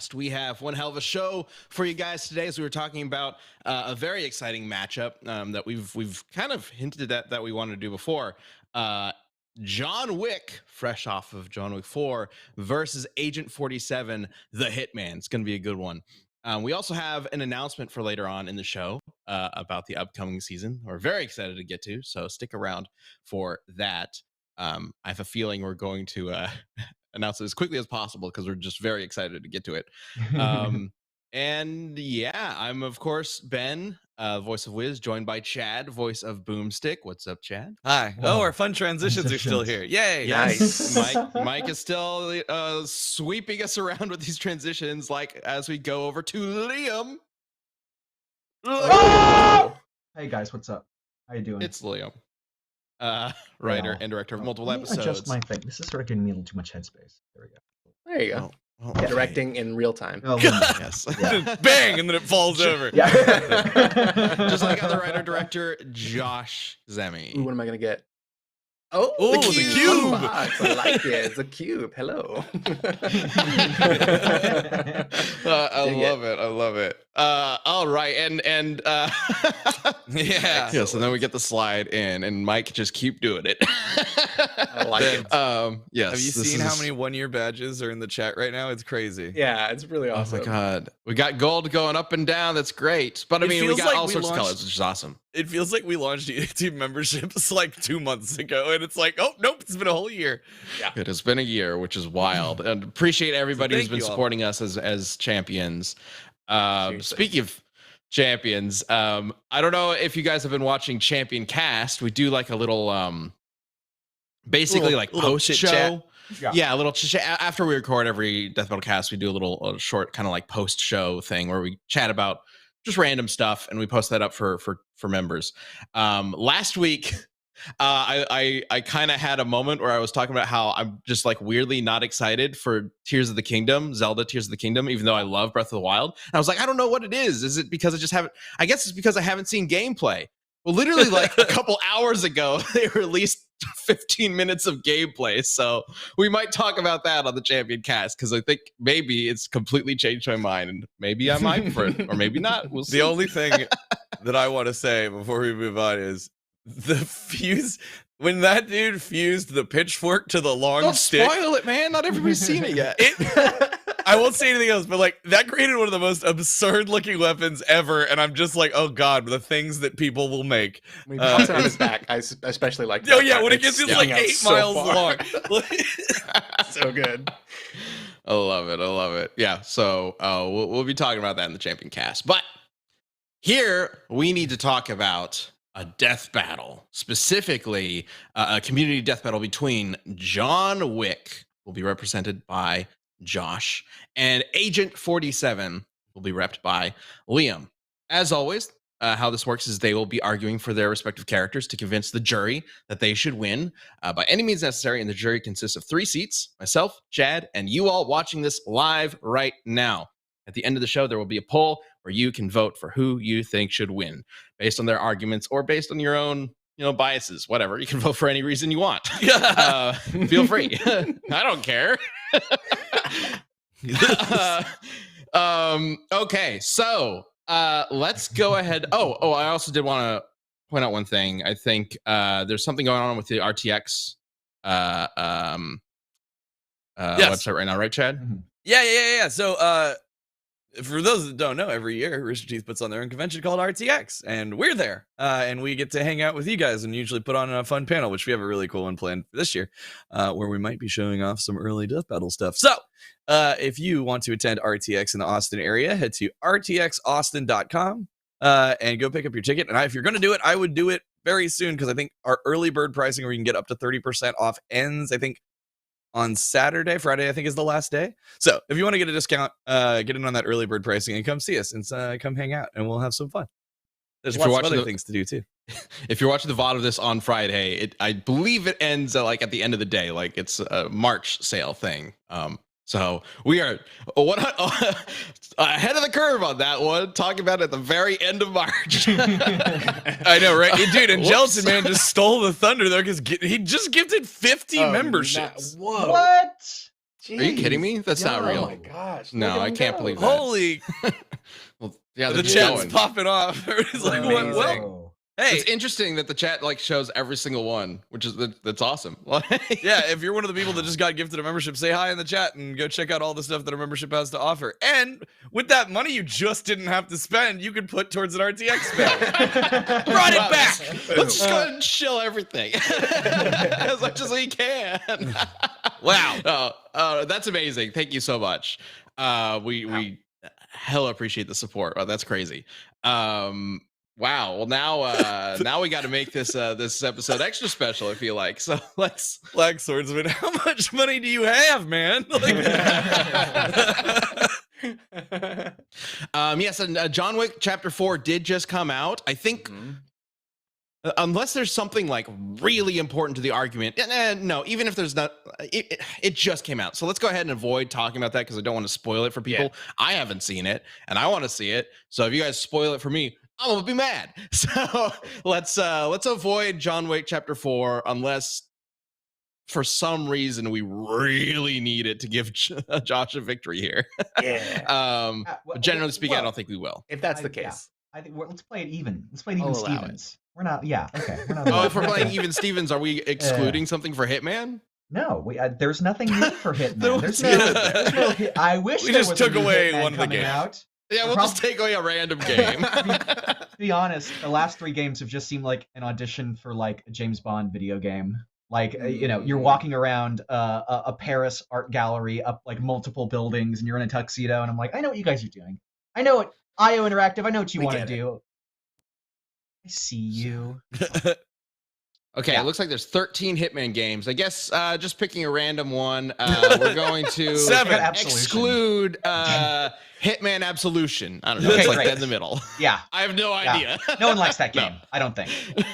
podcast. We have one hell of a show for you guys today, as we were talking about a very exciting matchup that we've kind of hinted at that we wanted to do before. John Wick, fresh off of John Wick 4, versus Agent 47, the Hitman. It's going to be a good one. We also have an announcement for later on in the show about the upcoming season. We're very excited to get to, so stick around for that. I have a feeling we're going to announce it as quickly as possible because we're just very excited to get to it. And yeah, I'm of course Ben, voice of Wiz, joined by Chad, voice of Boomstick. What's up, Chad? Hi. Oh, our fun transitions are still here. Yay! Yes. Mike is still sweeping us around with these transitions, like as we go over to Liam. Oh! Hey guys, what's up? How you doing? It's Liam, writer and director of multiple episodes. Adjust my thing. This is sort of giving me a little too much headspace. There we go. There you go. Okay. Directing in real time. Oh, Yes. Yeah. Bang, and then it falls over. Yeah. Just like other writer-director Josh Zemi. Ooh, what am I gonna get? Oh, Ooh, the the cube. cube. Box. I like it. It's a cube. Hello. I love it. All right, and Yeah. yes, and then we get the slide in, and Mike just keep doing it. I like it. Yes. Have you seen how many one-year badges are in the chat right now? It's crazy. Yeah, it's really awesome. Oh my god, we got gold going up and down. That's great. But I It mean, we feels got like all we sorts of launched- colors, which is awesome. It feels like we launched YouTube memberships like 2 months ago, and it's like, oh, nope, it's been a whole year. It has been a year, which is wild. And appreciate everybody who's thank been you all. supporting us as champions. Seriously. Speaking of champions, I don't know if you guys have been watching Champion Cast. We do like a little basically like little post chit-chat. show. Yeah, a little chit chat. After we record every Death Battle cast, we do a short kind of like post show thing where we chat about just random stuff, and we post that up for members. Last week, I kind of had a moment where I was talking about how I'm just like weirdly not excited for Zelda Tears of the Kingdom, even though I love Breath of the Wild. And I was like, I don't know what it is. Is it because I guess it's because I haven't seen gameplay. Well, literally like a couple hours ago, they released 15 minutes of gameplay. So we might talk about that on the Champion Cast, because I think maybe it's completely changed my mind, and maybe I'm hyped for it, or maybe not. We'll see. The only thing that I want to say before we move on is the fuse. When that dude fused the pitchfork to the long Don't stick. spoil it, man. Not everybody's seen it yet. I won't say anything else, but like that created one of the most absurd looking weapons ever, and I'm just like, oh god, the things that people will make. When he pops it on his back, I especially like that. Oh yeah, part. when it gets It's like sticking out 8 so miles far. long. So good. I love it. Yeah, so we'll be talking about that in the Champion Cast. But here we need to talk about a death battle, specifically a community death battle between John Wick, will be represented by Josh, and Agent 47 will be repped by Liam. As always, how this works is they will be arguing for their respective characters to convince the jury that they should win by any means necessary, and the jury consists of 3 seats, myself, Chad, and you all watching this live right now. At the end of the show, there will be a poll where you can vote for who you think should win based on their arguments or based on your own biases, whatever. You can vote for any reason you want. Feel free. I don't care. Okay, so let's go ahead. I also did want to point out one thing. I think there's something going on with the RTX website right now, right, Chad? Mm-hmm. Yeah. So, for those that don't know, every year Rooster Teeth puts on their own convention called RTX, and we're there, and we get to hang out with you guys and usually put on a fun panel, which we have a really cool one planned for this year, where we might be showing off some early Death Battle stuff. So, if you want to attend RTX in the Austin area, head to rtxaustin.com and go pick up your ticket. And if you're going to do it, I would do it very soon, because I think our early bird pricing, where you can get up to 30% off, ends, I think, on Saturday. Friday, I think, is the last day. So if you want to get a discount, get in on that early bird pricing and come see us and come hang out, and we'll have some fun. There's lots of other things to do too. If you're watching the VOD of this on Friday, I believe it ends at the end of the day. Like, it's a March sale thing. So we are ahead of the curve on that one, talking about it at the very end of March. I know, right? Dude, and Jelson, man, just stole the thunder there, because he just gifted 50 memberships. Whoa. What? Are you kidding me? That's not Oh real. my gosh. No, look at I him can't go. believe that. Holy, Well, yeah, the they're chat's going. popping off. It's like, what? Amazing. Well, hey, It's interesting that the chat like shows every single one, which is that's awesome. yeah, if you're one of the people that just got gifted a membership, say hi in the chat and go check out all the stuff that a membership has to offer. And with that money you just didn't have to spend, you could put towards an RTX spend. Run it back. Let's just go ahead and chill everything as much as we can. Wow. Oh, that's amazing. Thank you so much. We hella appreciate the support. Oh, that's crazy. Wow. Well, now we got to make this this episode extra special. I feel like so. Let's Black Swordsman, how much money do you have, man? yes, and John Wick Chapter 4 did just come out. I think. Unless there's something like really important to the argument, no, even if there's not, it just came out. So let's go ahead and avoid talking about that because I don't want to spoil it for people. Yeah. I haven't seen it and I want to see it. So if you guys spoil it for me, I'm gonna be mad. So let's avoid John Wick Chapter 4 unless for some reason we really need it to give Josh a victory here. Yeah. But generally speaking, I well, don't think we will. If that's the Yeah. case. I think let's play it even. Let's play it even I'll allow it. Stevens. We're not. Yeah. Okay. We're not. Oh, if we're not playing gonna- even Stevens, are we excluding something for Hitman? No, there's nothing new for Hitman. There There's was- there's no hit. I wish We there just was a took new away Hitman one of the coming games. out. Yeah, we'll just take away a random game. To be honest, the last 3 games have just seemed like an audition for like a James Bond video game. Like you're walking around a Paris art gallery up like multiple buildings, and you're in a tuxedo, and I'm like, I know what you guys are doing. I know what IO Interactive. I know what you We want to get it. do. I see you. Okay, Yeah. it looks like there's 13 Hitman games. I guess just picking a random one, we're going to 7. Absolution. exclude Hitman Absolution. I don't know. Okay, It's like great. dead in the middle. Yeah. I have no Yeah. idea. No one likes that No. game. I don't think.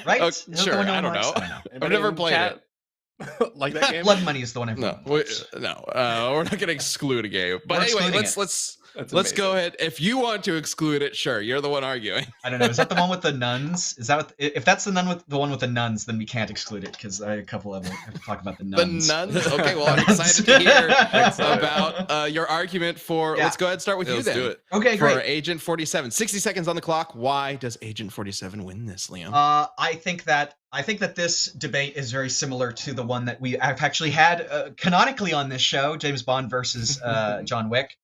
Right? Oh, Is that the sure, one no I one don't likes? know. I don't know. Anybody never in played chat like that game? Blood Money is the one No, everyone likes. we're not going to exclude a game. But We're anyway, excluding let's That's let's go amazing. ahead. If you want to exclude it, sure. You're the one arguing. I don't know. Is that the one with the nuns? Is that if that's the one with the nuns, then we can't exclude it because a couple of them have to talk about the The nuns. nuns. Okay, well, I'm excited to hear about your argument for. Yeah. Let's go ahead and start with Yeah, you let's then. do it. Okay, For great. Agent 47. 60 seconds on the clock. Why does Agent 47 win this, Liam? I think that this debate is very similar to the one that I've actually had canonically on this show, James Bond versus John Wick.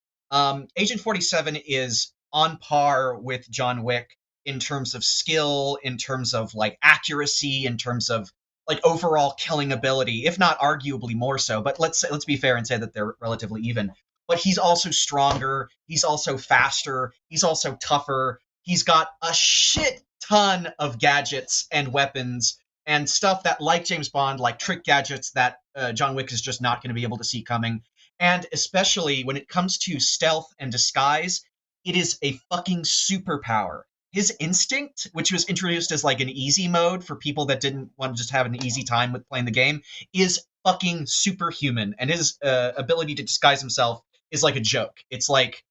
Agent 47 is on par with John Wick in terms of skill, in terms of like accuracy, in terms of like overall killing ability, if not arguably more so. But let's be fair and say that they're relatively even. But he's also stronger. He's also faster. He's also tougher. He's got a shit ton of gadgets and weapons and stuff that, like James Bond, like trick gadgets that John Wick is just not going to be able to see coming. And especially when it comes to stealth and disguise, it is a fucking superpower. His instinct, which was introduced as like an easy mode for people that didn't want to just have an easy time with playing the game, is fucking superhuman. And his ability to disguise himself is like a joke. It's like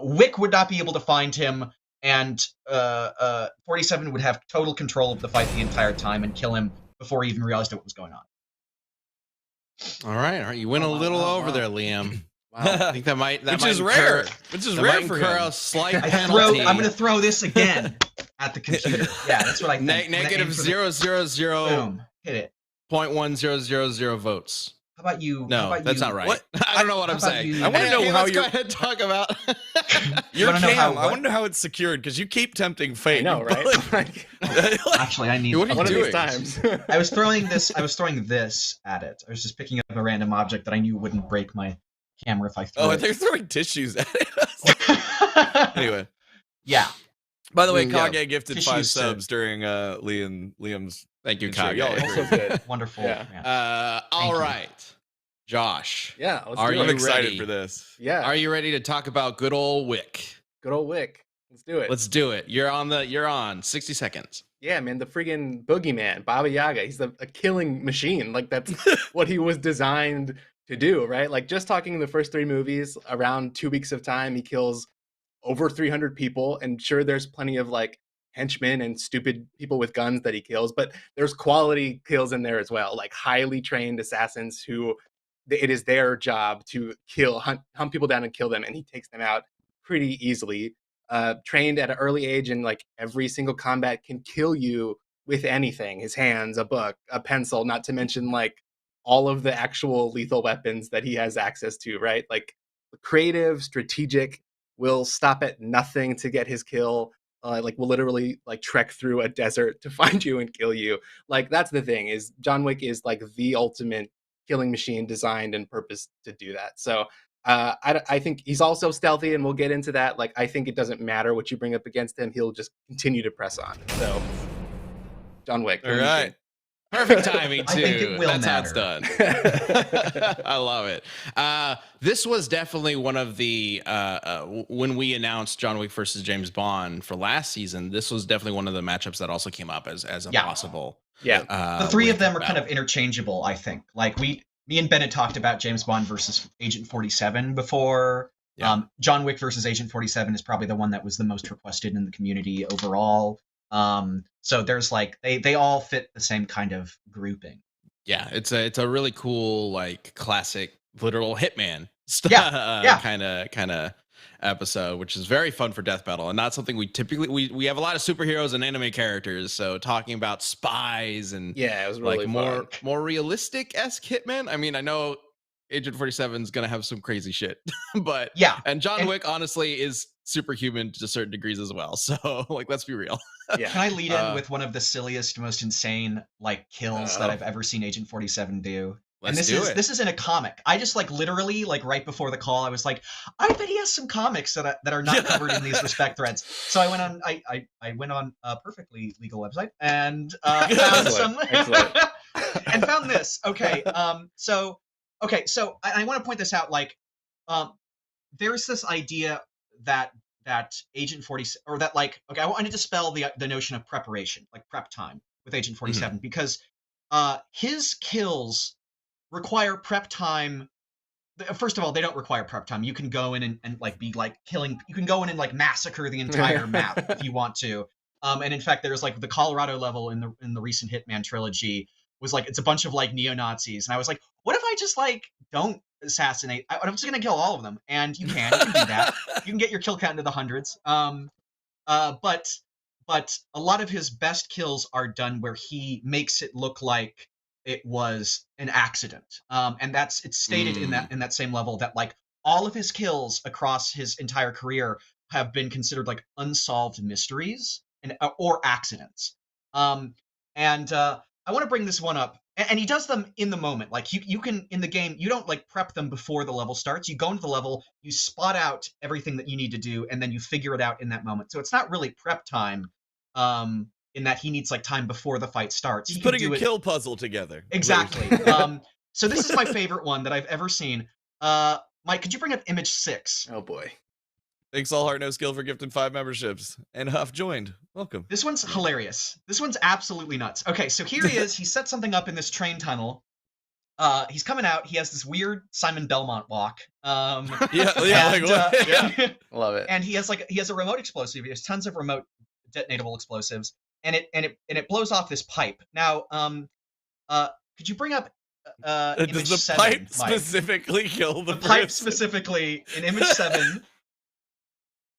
Wick would not be able to find him, and 47 would have total control of the fight the entire time and kill him before he even realized what was going on. All right. You went a little over there, Liam. I think that might Which might is incur- rare. Which is that rare might for incur him. a slight I'm penalty. going to throw this again at the computer. Yeah, that's what I think. I'm gonna Negative aim for the- 0.000 Boom. Hit it. votes. How about you? how No, about that's you, not right. What? I don't know what How I'm about saying. you- I wanna know Hey, how let's go you're- ahead and talk about. Your wanna know cam, how I what? want to know how it's secured because you keep tempting fate. I know, right? Like- Actually, I need. What are you One of doing? these times. I was throwing this at it. I was just picking up a random object that I knew wouldn't break my camera if I threw Oh, it. they're throwing tissues at it. Anyway, Yeah. by the way, Yeah. Kage gifted Tissues 5 said- subs during Liam's. Thank you, Good show. Kage. Y'all are Also great. good. Wonderful. Yeah. man. All you. right, Josh. Yeah, let's Are do you I'm it. excited ready? for this. Yeah, Are you ready to talk about good old Wick? good old Wick. Let's do it. Let's do it. You're on 60 seconds. Yeah, man, the friggin' boogeyman, Baba Yaga. He's a killing machine. Like that's what he was designed to do, right? Like just talking the first 3 movies, around 2 weeks of time, he kills over 300 people. And sure, there's plenty of like henchmen and stupid people with guns that he kills, but there's quality kills in there as well, like highly trained assassins who it is their job to hunt people down and kill them, and he takes them out pretty easily. Trained at an early age, and like every single combat can kill you with anything: his hands, a book, a pencil, not to mention like all of the actual lethal weapons that he has access to, right? Like creative, strategic, will stop at nothing to get his kill. Like will literally like trek through a desert to find you and kill you. Like that's the thing, is John Wick is like the ultimate killing machine, designed and purposed to do that. So I think he's also stealthy, and we'll get into that. Like I think it doesn't matter what you bring up against him; he'll just continue to press on. So John Wick. All right. Perfect timing, too. I think it will That's matter. how it's done. I love it. This was definitely one of the, when we announced John Wick versus James Bond for last season, this was definitely one of the matchups that also came up as a possible. Yeah. The three of them are battle. kind of interchangeable, I think. Like me and Ben had talked about James Bond versus Agent 47 before. Yeah. John Wick versus Agent 47 is probably the one that was the most requested in the community overall. So there's like they all fit the same kind of grouping. Yeah, it's a really cool, like, classic literal Hitman Yeah. kind of episode, which is very fun for Death Battle, and not something we typically we have a lot of superheroes and anime characters, so talking about spies and Yeah, it was really like fun. more realistic-esque Hitman. I mean, I know Agent 47 is gonna have some crazy shit, but Yeah. and John And- Wick honestly is superhuman to certain degrees as well. So like, let's be real. Yeah. Can I lead in with one of the silliest, most insane like kills that I've ever seen Agent 47 do? Let's and do it. This is in a comic. I just like literally like right before the call, I was like, I bet he has some comics that are not covered in these respect threads. So I went on I went on a perfectly legal website and found some Excellent. and found this. Okay. So I want to point this out. Like, there's this idea that Agent 47, or that like, okay, I want to dispel the notion of preparation, like prep time with Agent 47, because his kills require prep time. First of all, they don't require prep time. You can go in and like be like killing. You can go in and like massacre the entire map if you want to. And in fact, there's like the Colorado level in the recent Hitman trilogy was like, it's a bunch of like neo-Nazis, and I was like, what if I just like don't assassinate? I'm just gonna kill all of them, and you can do that. You can get your kill count into the hundreds. But a lot of his best kills are done where he makes it look like it was an accident. And it's stated in that same level that like all of his kills across his entire career have been considered like unsolved mysteries or accidents. I want to bring this one up, and he does them in the moment. Like you can, in the game, you don't like prep them before the level starts. You go into the level, you spot out everything that you need to do, and then you figure it out in that moment. So it's not really prep time, in that he needs like time before the fight starts. He's He can putting do a it- kill puzzle together. Exactly. So this is my favorite one that I've ever seen. Mike, could you bring up image 6? Oh boy. Thanks all Heart No Skill for gifting 5 memberships. And Huff joined. Welcome. This one's hilarious. This one's absolutely nuts. Okay, so here he is. He set something up in this train tunnel. He's coming out. He has this weird Simon Belmont walk. Yeah, like and, what? yeah. Love it. And he has a remote explosive. He has tons of remote detonatable explosives, and it blows off this pipe. Now, could you bring up image Does the 7, pipe Mike? specifically kill the Pipe person? specifically in image 7.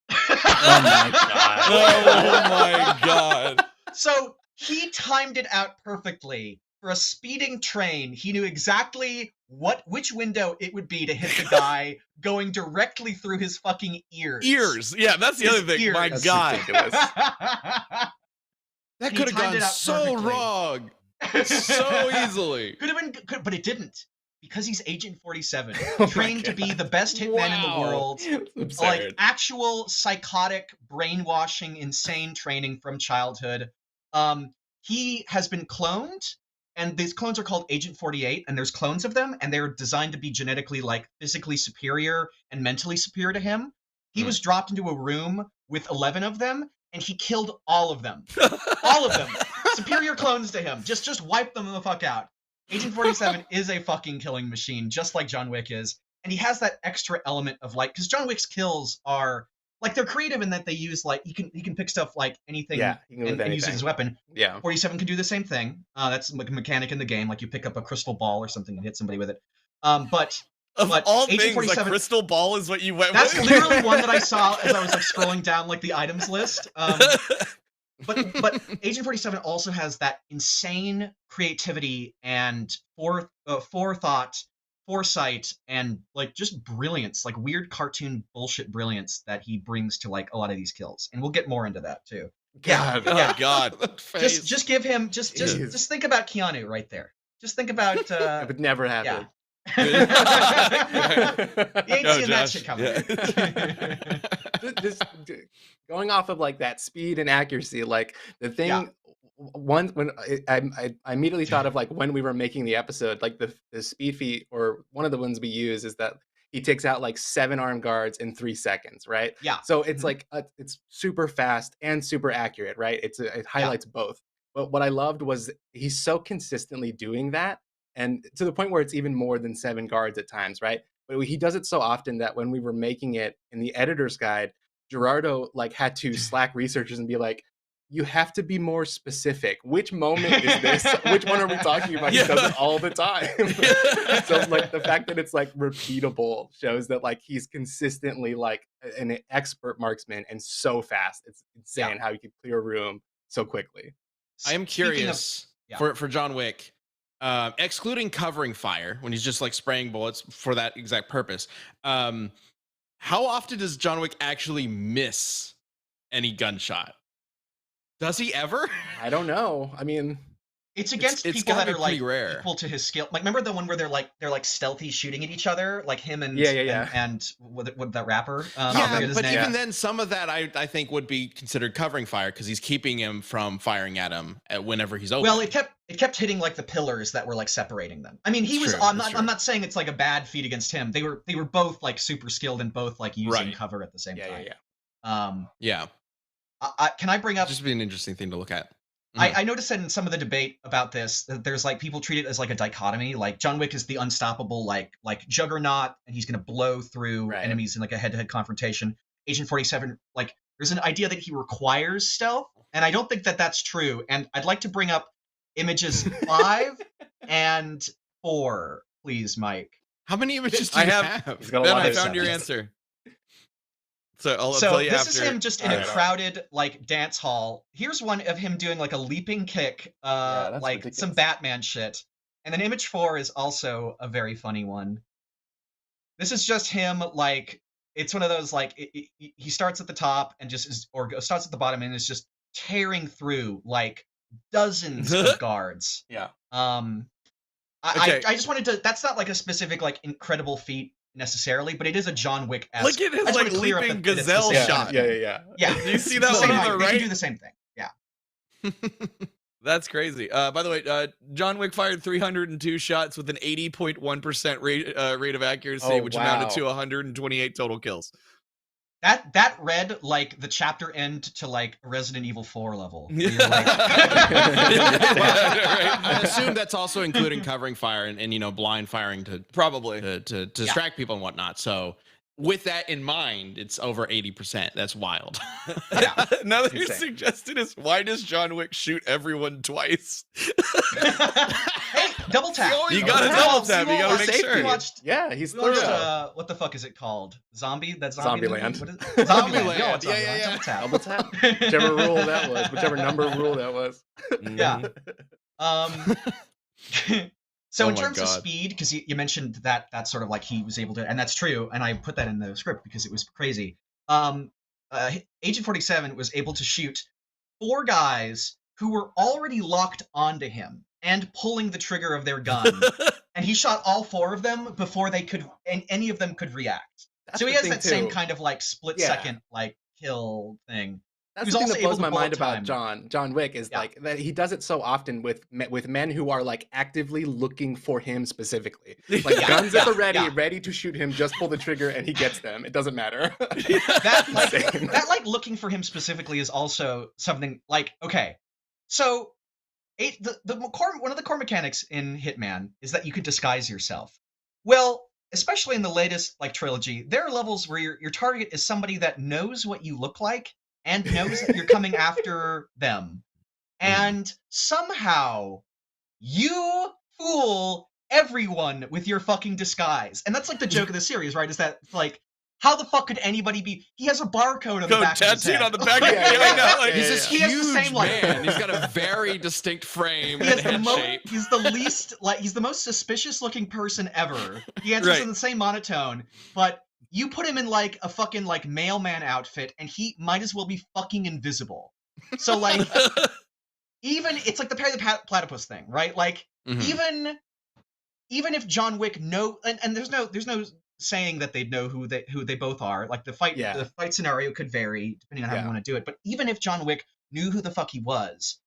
Oh my god. Oh my god. So he timed it out perfectly. For a speeding train, he knew exactly which window it would be to hit the guy going directly through his fucking ears. Ears. Yeah, that's the His other thing. ears. My That's god. ridiculous. That He could have timed gone it out so perfectly. wrong, so easily. Could have been, but it didn't, because he's Agent 47, Oh my trained to be God. the best hitman in the Wow. world. It's Like absurd. actual psychotic, brainwashing, insane training from childhood. He has been cloned, and these clones are called Agent 48, and there's clones of them, and they're designed to be genetically, like, physically superior and mentally superior to him. He was dropped into a room with 11 of them, and he killed all of them. All of them. Superior clones to him. Just wipe them the fuck out. Agent 47 is a fucking killing machine, just like John Wick is. And he has that extra element of like, because John Wick's kills are like, they're creative in that they use like, he can pick stuff like anything Yeah, you can go with and use it anything. as a weapon. Yeah. 47 can do the same thing. That's like a mechanic in the game, like you pick up a crystal ball or something and hit somebody with it. But Of But all Agent things, like 47 Crystal Ball is what you went that's with. literally one that I saw as I was like scrolling down like the items list. But Agent 47 also has that insane creativity and forethought, foresight, and like just brilliance, like weird cartoon bullshit brilliance that he brings to like a lot of these kills. And we'll get more into that too. God. Oh God. That face. Just give him just Jeez. think about Keanu right there. Just think about It would never happen. you ain't Go, seeing that Josh. shit coming. Yeah. Just going off of like that speed and accuracy, like the thing Yeah. when I immediately thought of like when we were making the episode, like the speed feat, or one of the ones we use is that he takes out like 7 armed guards in 3 seconds, right? Yeah. So it's Mhm. like it's super fast and super accurate, right? It highlights both. But what I loved was he's so consistently doing that, and to the point where it's even more than 7 guards at times, right? But he does it so often that when we were making it in the editor's guide, Gerardo like had to slack researchers and be like, you have to be more specific. Which moment is this? Which one are we talking about? Yeah. He does it all the time. So like the fact that it's like repeatable shows that like he's consistently like an expert marksman and so fast. It's insane how he can clear a room so quickly. I am Speaking of- curious for John Wick, excluding covering fire when he's just like spraying bullets for that exact purpose. How often does John Wick actually miss any gunshot? Does he ever? I don't know. I mean, It's against it's people gotta that be are like pretty rare. equal to his skill. Like, remember the one where they're like stealthy shooting at each other, like him and Yeah. and with that rapper. I Yeah, forget his but name. even then, some of that I think would be considered covering fire because he's keeping him from firing at him whenever he's open. Well, it kept hitting like the pillars that were like separating them. I mean, he It's was. true, I'm it's not saying it's like a bad feat against him. They were both like super skilled and both like using Right. cover at the same time. yeah. Yeah, Can I bring up? just be an interesting thing to look at. I noticed that in some of the debate about this, that there's like people treat it as like a dichotomy. Like John Wick is the unstoppable, like juggernaut, and he's gonna blow through Right. enemies in like a head-to-head confrontation. Agent 47, like there's an idea that he requires stealth, and I don't think that that's true. And I'd like to bring up images 5 and 4, please, Mike. How many images do I you have- have? He's got a Ben, lot I of found your stuff. answer. So I'll So tell you this after. is him just in Alright, a crowded like dance hall. Here's one of him doing like a leaping kick, that's like ridiculous. some Batman shit. And then image 4 is also a very funny one. This is just him like it's one of those like he starts at the top and just is, or starts at the bottom and is just tearing through like dozens of guards. Yeah. Okay. I just wanted to. That's not like a specific like incredible feat necessarily, but it is a John Wick. Look at his like leaping gazelle Yeah. shot. Yeah. Yeah. Do you see It's that the one same on the height. They can right? do the same thing. Yeah. That's crazy. By the way, John Wick fired 302 shots with an 80.1% rate of accuracy, Oh, which wow. amounted to 128 total kills. That read like the chapter end to like Resident Evil 4 level. where you're Yeah. like- I assume that's also including covering fire and blind firing to Probably. distract people and whatnot. So with that in mind, it's over 80%. That's wild. Another Insane. suggestion is, why does John Wick shoot everyone twice? Hey, double tap. You gotta double tap. You gotta We make sure. watched, Yeah, he's we watched, thorough. what the fuck is it called? Zombie? That zombie movie? Zombieland. What is it? Zombieland. Zombieland. Yeah, Yeah. Double tap. Double tap. Whichever rule that was, whichever number rule that was. Yeah. So Oh in my terms of God. speed, because you mentioned that sort of like he was able to, and that's true, and I put that in the script because it was crazy. Agent 47 was able to shoot 4 guys who were already locked onto him and pulling the trigger of their gun, and he shot all 4 of them before they could, and any of them could react. That's So he the has thing, that same too. kind of like split Yeah. second like kill thing. That's He the was thing also that able blows to my bullet mind about time. John Wick is Yeah. like that he does it so often with men who are like actively looking for him specifically. Like Yeah. guns at the ready, Yeah. ready to shoot him, just pull the trigger and he gets them. It doesn't matter. That like Insane. that like looking for him specifically is also something like, okay, so one of the core mechanics in Hitman is that you could disguise yourself. Well, especially in the latest like trilogy, there are levels where your target is somebody that knows what you look like and knows that you're coming after them, and somehow you fool everyone with your fucking disguise. And that's like the joke of the series, right? Is that like, how the fuck could anybody be? He has a barcode on the back of his tattooed head. on the back of I know. Like, He's this He has the huge same, like- man. He's got a very distinct frame He and has the head shape. he's the least, like, he's the most suspicious looking person ever. He answers Right. in the same monotone, but you put him in like a fucking like mailman outfit and he might as well be fucking invisible. So like, even, it's like the Perry the Platypus thing, right? Like, Mhm. even if John Wick and there's no saying that they'd know who they both are. Like the fight scenario could vary depending on how you want to do it. But even if John Wick knew who the fuck he was,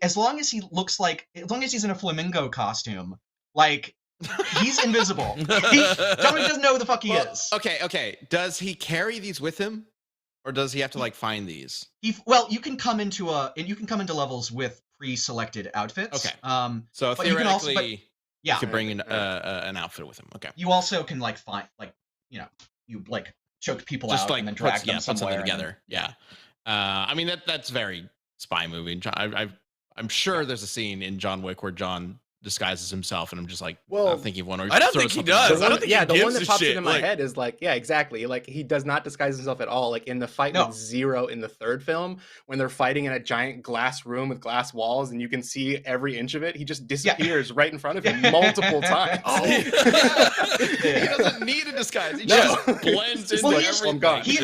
as long as he looks like, as long as he's in a flamingo costume, like, he's invisible. John Wick doesn't know who the fuck he is. Okay. Does he carry these with him, or does he have to like find these? You can come into levels with pre-selected outfits. Okay. So but you can also- theoretically, yeah, you could bring in an outfit with him. Okay. you also can like find, like, you like choke people Just out like and then drag them put somewhere something and then- together. Yeah. I mean that's very spy movie. I'm sure there's a scene in John Wick where John disguises himself, and I'm just like, Well, thinking of one. Or I don't throws think he something does. else. I don't think he the one gives that a pops shit, into my like- head is like, yeah, exactly. Like he does not disguise himself at all. Like in the fight No. with Zero in the third film, when they're fighting in a giant glass room with glass walls, and you can see every inch of it, he just disappears right in front of him multiple times. Oh, he doesn't need a disguise. He just blends into Well, everything. I'm gone. He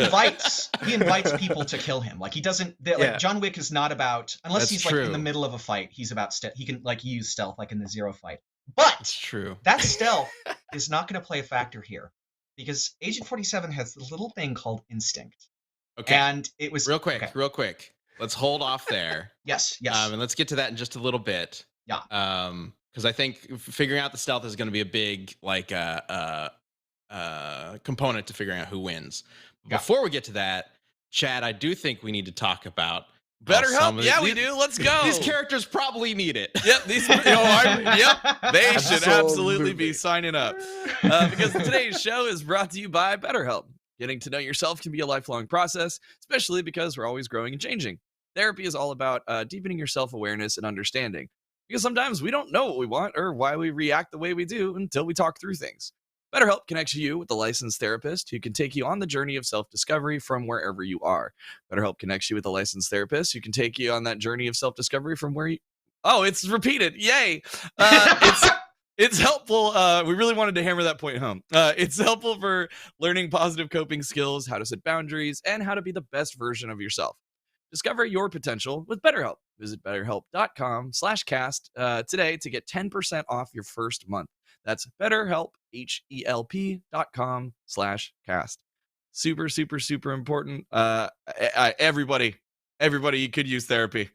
invites people to kill him. Like he doesn't. Like John Wick is not about, unless That's he's like true. in the middle of a fight. He's about he can like use stealth like in the Zero fight. But It's true. that stealth is not going to play a factor here because Agent 47 has this little thing called instinct, Okay. and it was Real quick. okay. Real quick. Let's hold off there. Yes. And let's get to that in just a little bit. Yeah. Because I think figuring out the stealth is going to be a big component to figuring out who wins. Yeah. Before we get to that, Chad, I do think we need to talk about Better some help? of Yeah, these- we do. Let's go. These characters probably need it. Yep, they should absolutely be Absolutely. signing up. Because today's show is brought to you by BetterHelp. Getting to know yourself can be a lifelong process, especially because we're always growing and changing. Therapy is all about deepening your self-awareness and understanding. Because sometimes we don't know what we want or why we react the way we do until we talk through things. BetterHelp connects you with a licensed therapist who can take you on the journey of self-discovery from wherever you are. BetterHelp connects you with a licensed therapist who can take you on that journey of self-discovery from where you... Oh, it's repeated. Yay. It's helpful. We really wanted to hammer that point home. It's helpful for learning positive coping skills, how to set boundaries, and how to be the best version of yourself. Discover your potential with BetterHelp. Visit betterhelp.com/cast today to get 10% off your first month. That's BetterHelp, HELP.com/cast. Super, super, super important. Everybody could use therapy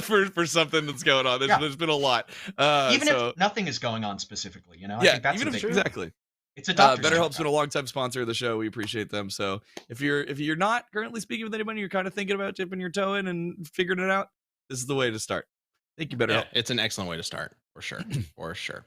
for something that's going on. There's been a lot. Even if nothing is going on specifically, I think that's even a if big exactly. It's a doctor's BetterHelp's been note. a longtime sponsor of the show. We appreciate them. So if you're not currently speaking with anybody, you're kind of thinking about dipping your toe in and figuring it out, this is the way to start. Thank you, BetterHelp. Yeah, it's an excellent way to start, for sure. For sure.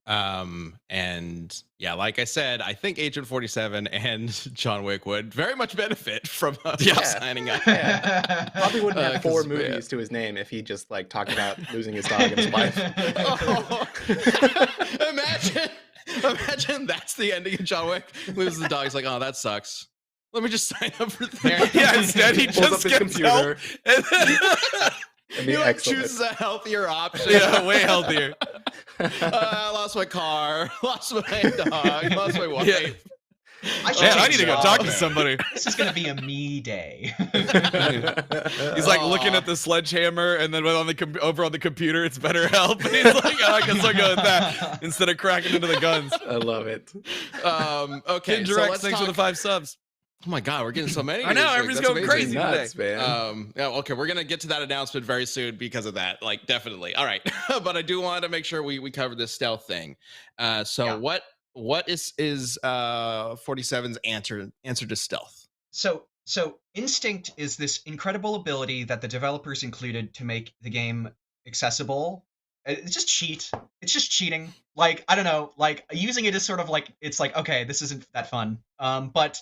And yeah, like I said, I think Agent 47 and John Wick would very much benefit from signing up. Yeah. Probably wouldn't have 4 'cause, movies to his name if he just like talked about losing his dog and his wife. Oh, imagine that's the ending of John Wick. Loses the dog. He's like, oh, that sucks. Let me just sign up for therapy. Yeah, insteid he Pulls up just his gets computer. help. And then, It'd be He like, excellent. chooses a healthier option. yeah, way healthier. I lost my car, lost my dog, lost my wife. Yeah. I should Man, I take need to a go job. talk to somebody. This is gonna be a me day. He's like looking at the sledgehammer, and then on the over on the computer, it's BetterHelp. And he's like, oh, I guess I'll go with that instead of cracking into the guns. I love it. Okay, Kid so Direct, let's thanks talk. for the 5 subs. Oh my God, we're getting so many. I know, this week. everybody's That's going amazing. crazy. Nuts, man. Yeah, okay, we're gonna get to that announcement very soon because of that. Like, definitely. All right, but I do want to make sure we cover this stealth thing. What is 47's answer to stealth? So instinct is this incredible ability that the developers included to make the game accessible. It's just cheat. It's just cheating. Like, I don't know, like using it is sort of like, it's like, okay, this isn't that fun. But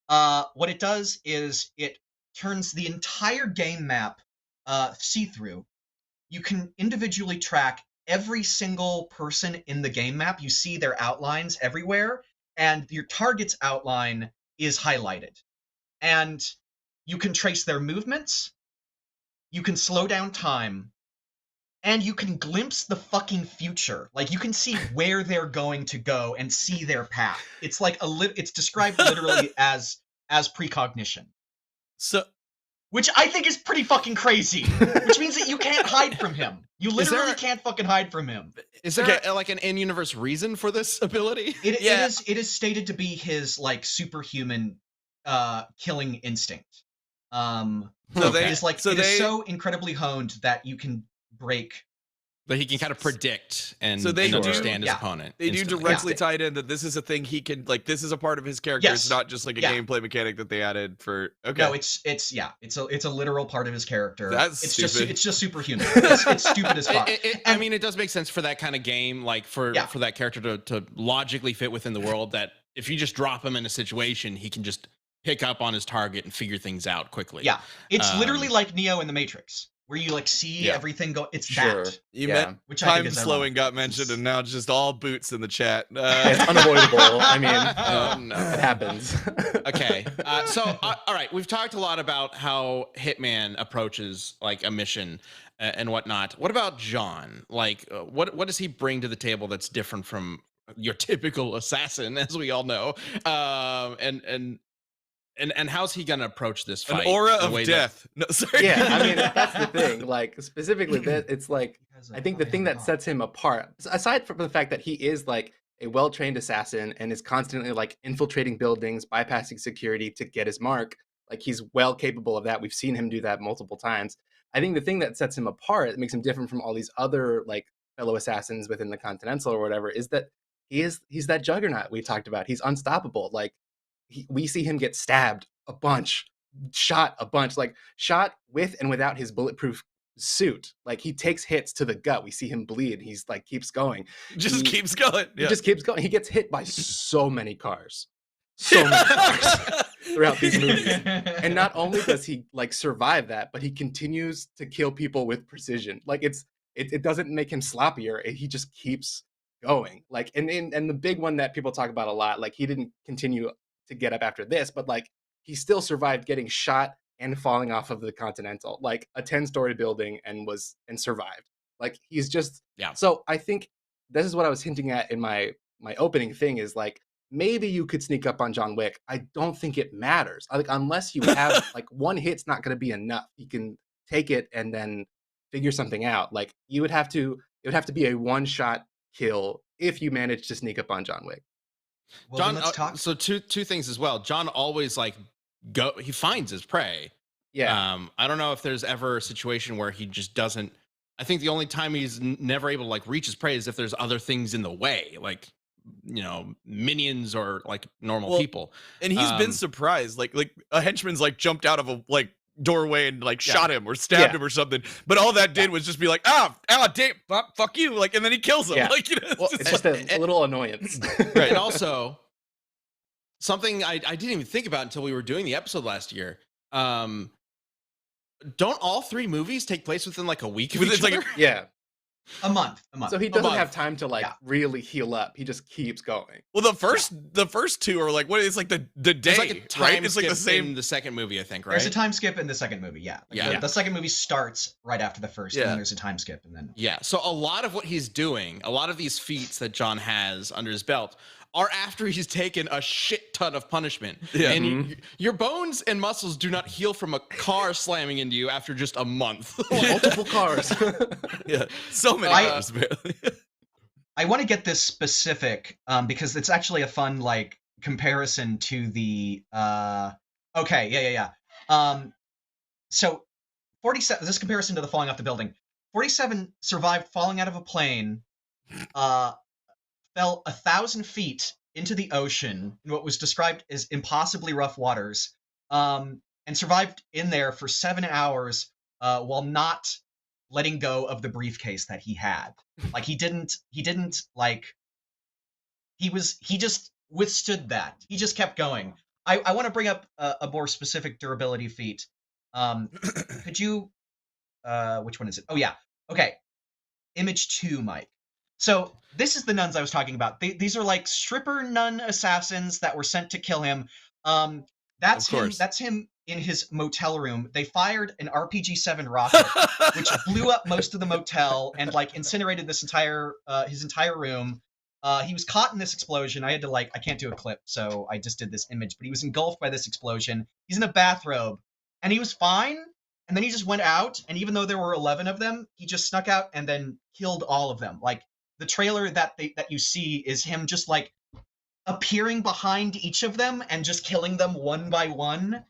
what it does is it turns the entire game map see-through. You can individually track every single person in the game map. You see their outlines everywhere, and your target's outline is highlighted. And you can trace their movements, you can slow down time, and you can glimpse the fucking future. Like, you can see where they're going to go and see their path. It's like it's described literally as precognition, So which I think is pretty fucking crazy. Which means that you can't hide from him. You literally there- can't fucking hide from him. Is there Okay. like an in-universe reason for this ability? It Yeah. is stated to be his like superhuman killing instinct. So Okay. they It is like so it is they so incredibly honed that you can break. That he can kind of predict and, So they and do- understand his yeah. opponent. They do instantly. directly tie it in that this is a thing he can, like, this is a part of his character. It's Yes. not just like a Yeah. gameplay mechanic that they added for. Okay. No, it's a literal part of his character. That's it's stupid. just superhuman. It's stupid as fuck. I mean, it does make sense for that kind of game, like for Yeah. that character to logically fit within the world. That if you just drop him in a situation, he can just pick up on his target and figure things out quickly. Yeah, it's literally Um, like Neo in the Matrix, where you like see Yeah. everything go. It's Sure. that, You Yeah. meant which I think time is slowing ironic. got mentioned, and now it's just all boots in the chat. It's unavoidable. I mean, Oh, no. it happens. Okay. All right. We've talked a lot about how Hitman approaches like a mission and whatnot. What about John? Like, what does he bring to the table that's different from your typical assassin, as we all know? And how's he gonna approach this An fight? aura in a of way that- death. No, sorry. Yeah, I mean, that's the thing. Like, specifically, that it's like, I think the thing that sets him apart, aside from the fact that he is like a well-trained assassin and is constantly like infiltrating buildings, bypassing security to get his mark, like he's well capable of that. We've seen him do that multiple times. I think the thing that sets him apart, that makes him different from all these other like fellow assassins within the Continental or whatever, is that he's that juggernaut we talked about. He's unstoppable. Like we see him get stabbed a bunch, shot a bunch, like shot with and without his bulletproof suit. Like he takes hits to the gut. We see him bleed. He's like keeps going. Just He- keeps going. He just keeps going. He gets hit by so many cars. So many cars throughout these movies. And not only does he like survive that, but he continues to kill people with precision. Like it doesn't make him sloppier. He just keeps going. Like and the big one that people talk about a lot, like he didn't continue to get up after this, but like he still survived getting shot and falling off of the Continental, like a 10-story building, and survived. Like he's just Yeah. So I think this is what I was hinting at in my opening thing is like maybe you could sneak up on John Wick. I don't think it matters. Like unless you have like one hit's not going to be enough. You can take it and then figure something out. Like it would have to be a one-shot kill if you manage to sneak up on John Wick. Well, John, then let's talk. so two things as well. John always like he finds his prey. Yeah. I don't know if there's ever a situation where he just doesn't. I think the only time he's never able to like reach his prey is if there's other things in the way, like minions or like normal Well, people. And he's been Um, surprised. Like a henchman's like jumped out of a like doorway and like Yeah. shot him or stabbed Yeah. him or something. But all that did was just be like, damn, fuck you. Like, and then he kills him. Yeah. Like, it's Well, just It's just a little annoyance. And also, something I didn't even think about until we were doing the episode last year. Don't all three movies take place within like a week of With- each it's like other? Yeah. A month. So he doesn't month. have time to like Yeah. really heal up. He just keeps going. well, the first two are like what? It's like the day, There's like a time right? It's like skip the same. in the second movie, I think, right? There's a time skip in the second movie. Yeah. Like, Yeah. The second movie starts right after the first, and Yeah. then there's a time skip, and then Yeah. So a lot of what he's doing, a lot of these feats that John has under his belt are after he's taken a shit ton of punishment. Yeah. And your bones and muscles do not heal from a car slamming into you after just a month. Multiple cars. Yeah, so many I- hours, barely. I want to get this specific because it's actually a fun like comparison to the so 47, this comparison to the falling off the building. 47 survived falling out of a plane, fell 1,000 feet into the ocean in what was described as impossibly rough waters, and survived in there for 7 hours while not letting go of the briefcase that he had. Like he didn't like he just withstood that. He just kept going. I want to bring up a more specific durability feat. Could you which one is it? Oh yeah. Okay. Image 2, Mike. So this is the nuns I was talking about. These are like stripper nun assassins that were sent to kill him. That's Of him. course. That's him in his motel room. They fired an RPG-7 rocket, which blew up most of the motel and like incinerated this entire his entire room. He was caught in this explosion. I can't do a clip, so I just did this image. But he was engulfed by this explosion. He's in a bathrobe, and he was fine. And then he just went out, and even though there were 11 of them, he just snuck out and then killed all of them. Like the trailer that you see is him just like appearing behind each of them and just killing them one by one.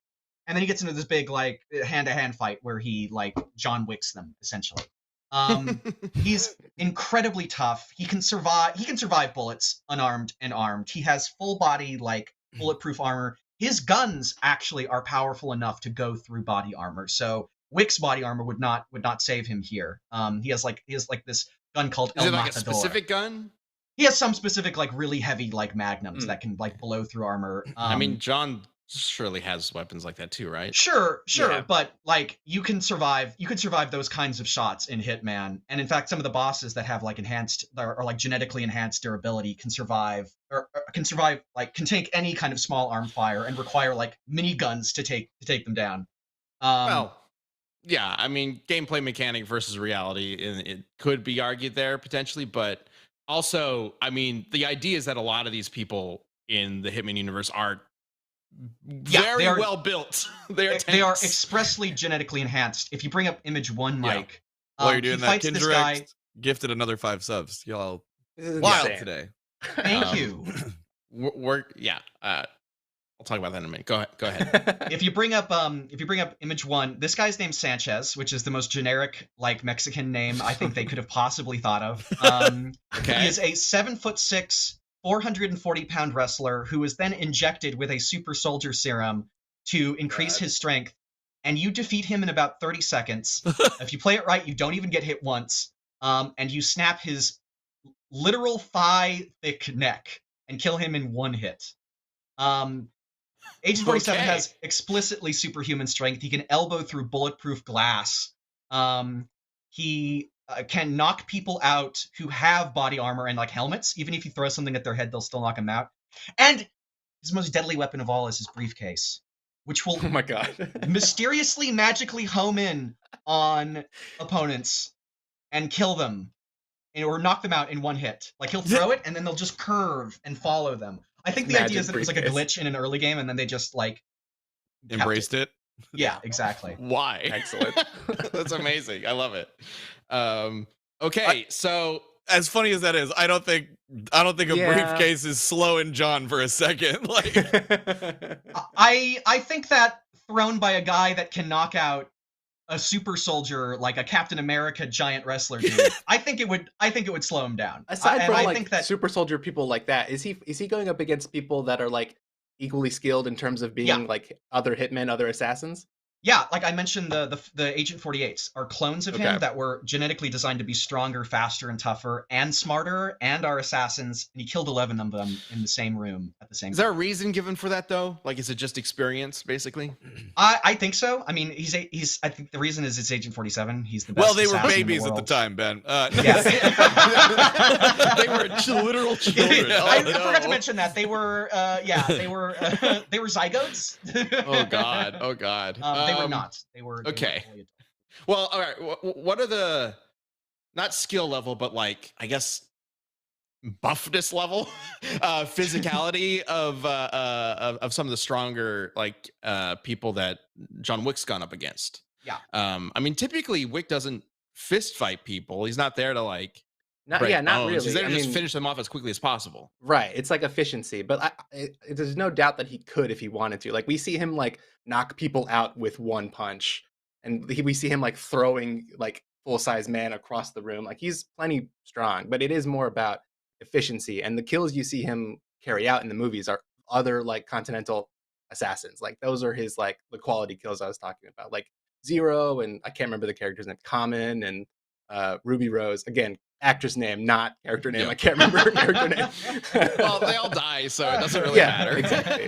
And then he gets into this big like hand-to-hand fight where he like John Wicks them essentially. He's incredibly tough. He can survive bullets unarmed and armed. He has full body like bulletproof armor. His guns actually are powerful enough to go through body armor. So Wick's body armor would not save him here. He has like this gun called Is El it like a Matador. specific gun? He has some specific like really heavy like magnums that can like blow through armor. I mean, John surely has weapons like that too, right? Sure, Yeah. but like you can survive those kinds of shots in Hitman. And in fact, some of the bosses that have like enhanced or like genetically enhanced durability can survive like can take any kind of small arm fire and require like miniguns to take them down. Well, yeah, I mean, gameplay mechanic versus reality, it could be argued there potentially, but also, I mean, the idea is that a lot of these people in the Hitman universe are very well built. They are expressly genetically enhanced. If you bring up image 1, Mike, While you're doing he that, fights this guy. Kindred gifted another 5 subs. Y'all This is wild insane. today. Thank you. I'll talk about that in a minute. Go ahead. If you bring up image 1, this guy's named Sanchez, which is the most generic like Mexican name I think they could have possibly thought of. Okay. He is a 7'6", 440-pound wrestler who was then injected with a super soldier serum to increase his strength, and you defeat him in about 30 seconds. If you play it right, you don't even get hit once, and you snap his literal thigh-thick neck and kill him in one hit. Agent 47 has explicitly superhuman strength. He can elbow through bulletproof glass. He can knock people out who have body armor and like helmets. Even if you throw something at their head, they'll still knock them out. And his most deadly weapon of all is his briefcase, which will Oh my god. mysteriously, magically home in on opponents and kill them or knock them out in one hit. Like he'll throw it and then they'll just curve and follow them. I think the Magic idea is that it was like a briefcase. glitch in an early game and then they just like kept Embraced it. Yeah, exactly. Why? Excellent. That's amazing. I love it. Okay, so As funny as that is, I don't think a Yeah. briefcase is slowing John for a second. Like I think that thrown by a guy that can knock out a super soldier like a Captain America giant wrestler dude, I think it would slow him down. Aside from I like think that super soldier people like that, is he going up against people that are like equally skilled in terms of being Yeah. like other hitmen, other assassins? yeah, like I mentioned, the Agent 48s are clones of Okay. him that were genetically designed to be stronger, faster, and tougher, and smarter, and are assassins. And he killed 11 of them in the same room at the same is time. there a reason given for that though? Like, is it just experience, basically? I think so. I mean, I think the reason is it's Agent 47. He's the best. well, they were assassin in babies at the world. time, Ben. Yes. They were literal children. Yeah. I Oh, forgot to no. mention that they were they were zygotes. Oh god. They were not. They were okay. fully adult. Well, all right. What are the not skill level, but like I guess buffness level, physicality of some of the stronger like people that John Wick's gone up against? Yeah. I mean, typically Wick doesn't fist fight people. He's not there to like Not break not bones. really. He's there to I just mean, finish them off as quickly as possible. right. It's like efficiency, but there's no doubt that he could if he wanted to. Like we see him like knock people out with one punch, and we see him like throwing like full-size man across the room. Like he's plenty strong, but it is more about efficiency. And the kills you see him carry out in the movies are other like continental assassins. Like those are his like the quality kills I was talking about. Like Zero, and I can't remember the character's name, Common, and Ruby Rose. Again, actress name, not character name. Yeah. I can't remember her character name. Well, they all die, so it doesn't really yeah, matter. exactly.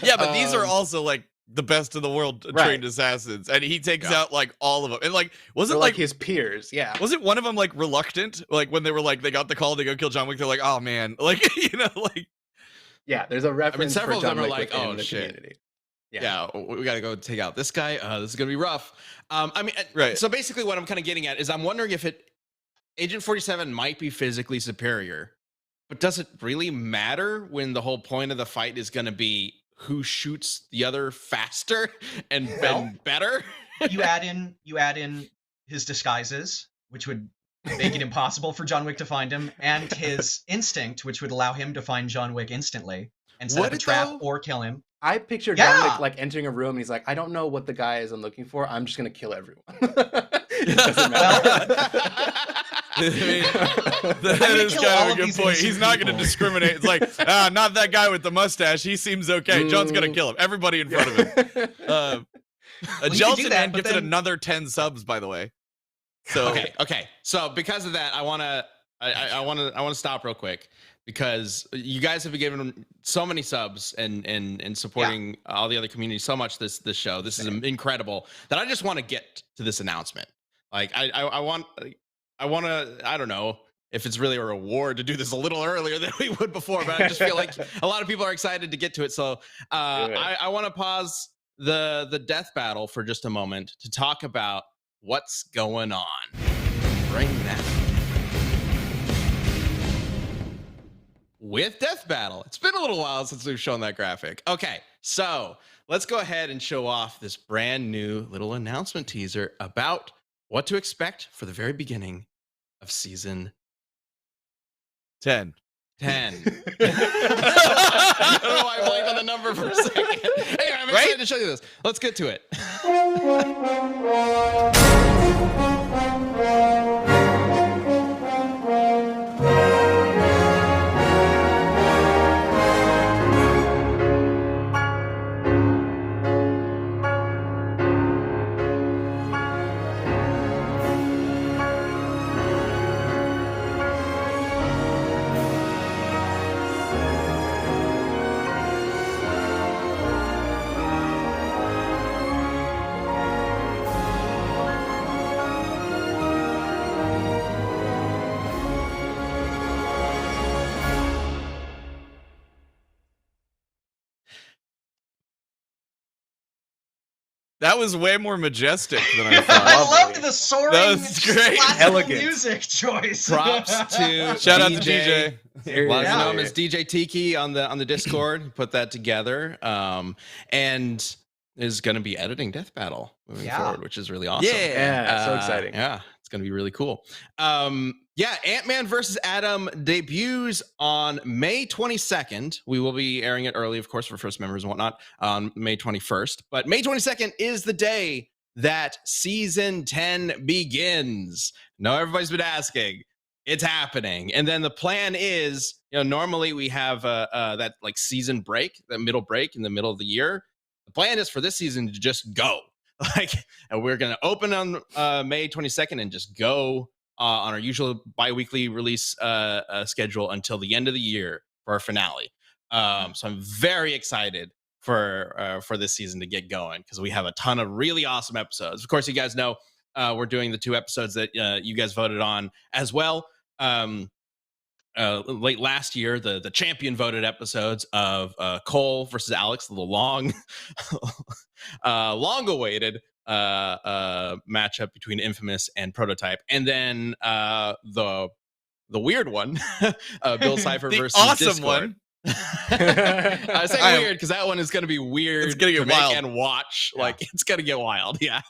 Yeah, but these are Um, also like the best of the world Right. trained assassins, and he takes Yeah. out like all of them. And like, They're wasn't like like his peers. Yeah. wasn't one of them like reluctant? Like when they were like they got the call to go kill John Wick, they're like, oh man, like like Yeah. There's a reference several for of them John are Wick like, within "Oh, the shit. community. Yeah, we got to go take out this guy. This is gonna be rough. Right. So basically, what I'm kind of getting at is I'm wondering if Agent 47 might be physically superior, but does it really matter when the whole point of the fight is gonna be who shoots the other faster and better? You add in his disguises, which would make it impossible for John Wick to find him, and his instinct, which would allow him to find John Wick instantly and set Would up a it, trap though? or kill him. I picture John Yeah. Wick like entering a room and he's like, I don't know what the guy is I'm looking for. I'm just gonna kill everyone. It doesn't matter. I mean, that gonna is kill kind all of of a good these point. innocent He's not going to people. discriminate. It's like, not that guy with the mustache. He seems okay. John's going to kill him. Everybody in front of him. A you could do gelatin that, man but gifted then- another 10 subs, by the way. So Okay. So because of that, I want to stop real quick because you guys have been given so many subs and supporting all the other communities so much this show. This is incredible that I just want to get to this announcement. Like I want to, I don't know if it's really a reward to do this a little earlier than we would before, but I just feel like a lot of people are excited to get to it. So I want to pause the death battle for just a moment to talk about what's going on. Bring that with Death Battle. It's been a little while since we've shown that graphic. Okay, so let's go ahead and show off this brand new little announcement teaser about what to expect for the very beginning of season 10. 10. I don't know why I blanked on the number for a second. Anyway, I'm excited to show you this. Let's get to it. That was way more majestic than I I thought. loved the soaring, That was great. classical Elegant. music choice. Props to Shout out to DJ. DJ. A lot of Yeah. know him as DJ Tiki on the Discord. He put that together, and is going to be editing Death Battle moving forward, which is really awesome. Yeah. So exciting. Yeah, it's going to be really cool. Ant-Man versus Adam debuts on May 22nd. We will be airing it early, of course, for first members and whatnot on May 21st. But May 22nd is the day that season 10 begins. Now, everybody's been asking. It's happening. And then the plan is, normally we have that like season break, that middle break in the middle of the year. The plan is for this season to just go. And we're going to open on May 22nd and just go on our usual bi-weekly release schedule until the end of the year for our finale. So I'm very excited for this season to get going because we have a ton of really awesome episodes. Of course, you guys know we're doing the 2 episodes that you guys voted on as well. Late last year, the champion voted episodes of Cole versus Alex, the long awaited matchup between Infamous and Prototype, and then the weird one, Bill Cipher The versus awesome Discord. one. I say weird because that one is going to be weird. It's gonna get to make wild. and watch. Like it's going to get wild. Yeah.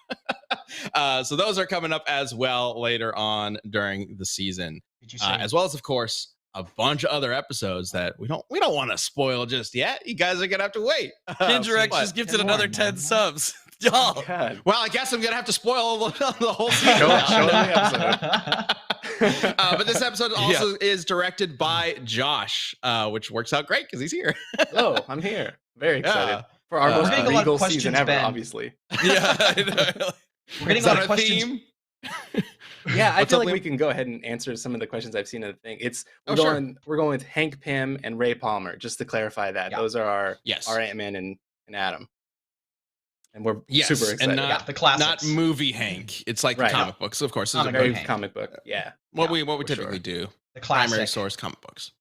So those are coming up as well later on during the season, Did you say as well as, of course, a bunch of other episodes that we don't want to spoil just yet. You guys are gonna have to wait. Ninja X What? just gifted 10 more, another 10 man. subs. Y'all. God. Well, I guess I'm gonna have to spoil the whole season. Show now. the episode. But this episode also is directed by Josh, which works out great because he's here. Hello, I'm here. Very excited. Yeah. For our We're most getting a lot of legal questions, season ever, Ben. obviously. Yeah, I know. We're getting Is a lot that of our questions. theme? Yeah, I What's feel up, like we Liam? can go ahead and answer some of the questions I've seen in the thing. We're sure. going with Hank Pym and Ray Palmer, just to clarify that. Yeah. Those are Yes. our Ant-Man and Adam. and we're Yes, super and excited. not- Yeah, the classics. Not movie Hank. It's like Right. the comic books, of course. Those are Comic Very book Hank. comic book. Yeah. what Yeah, we for typically sure. do. The Primary classic source comic books.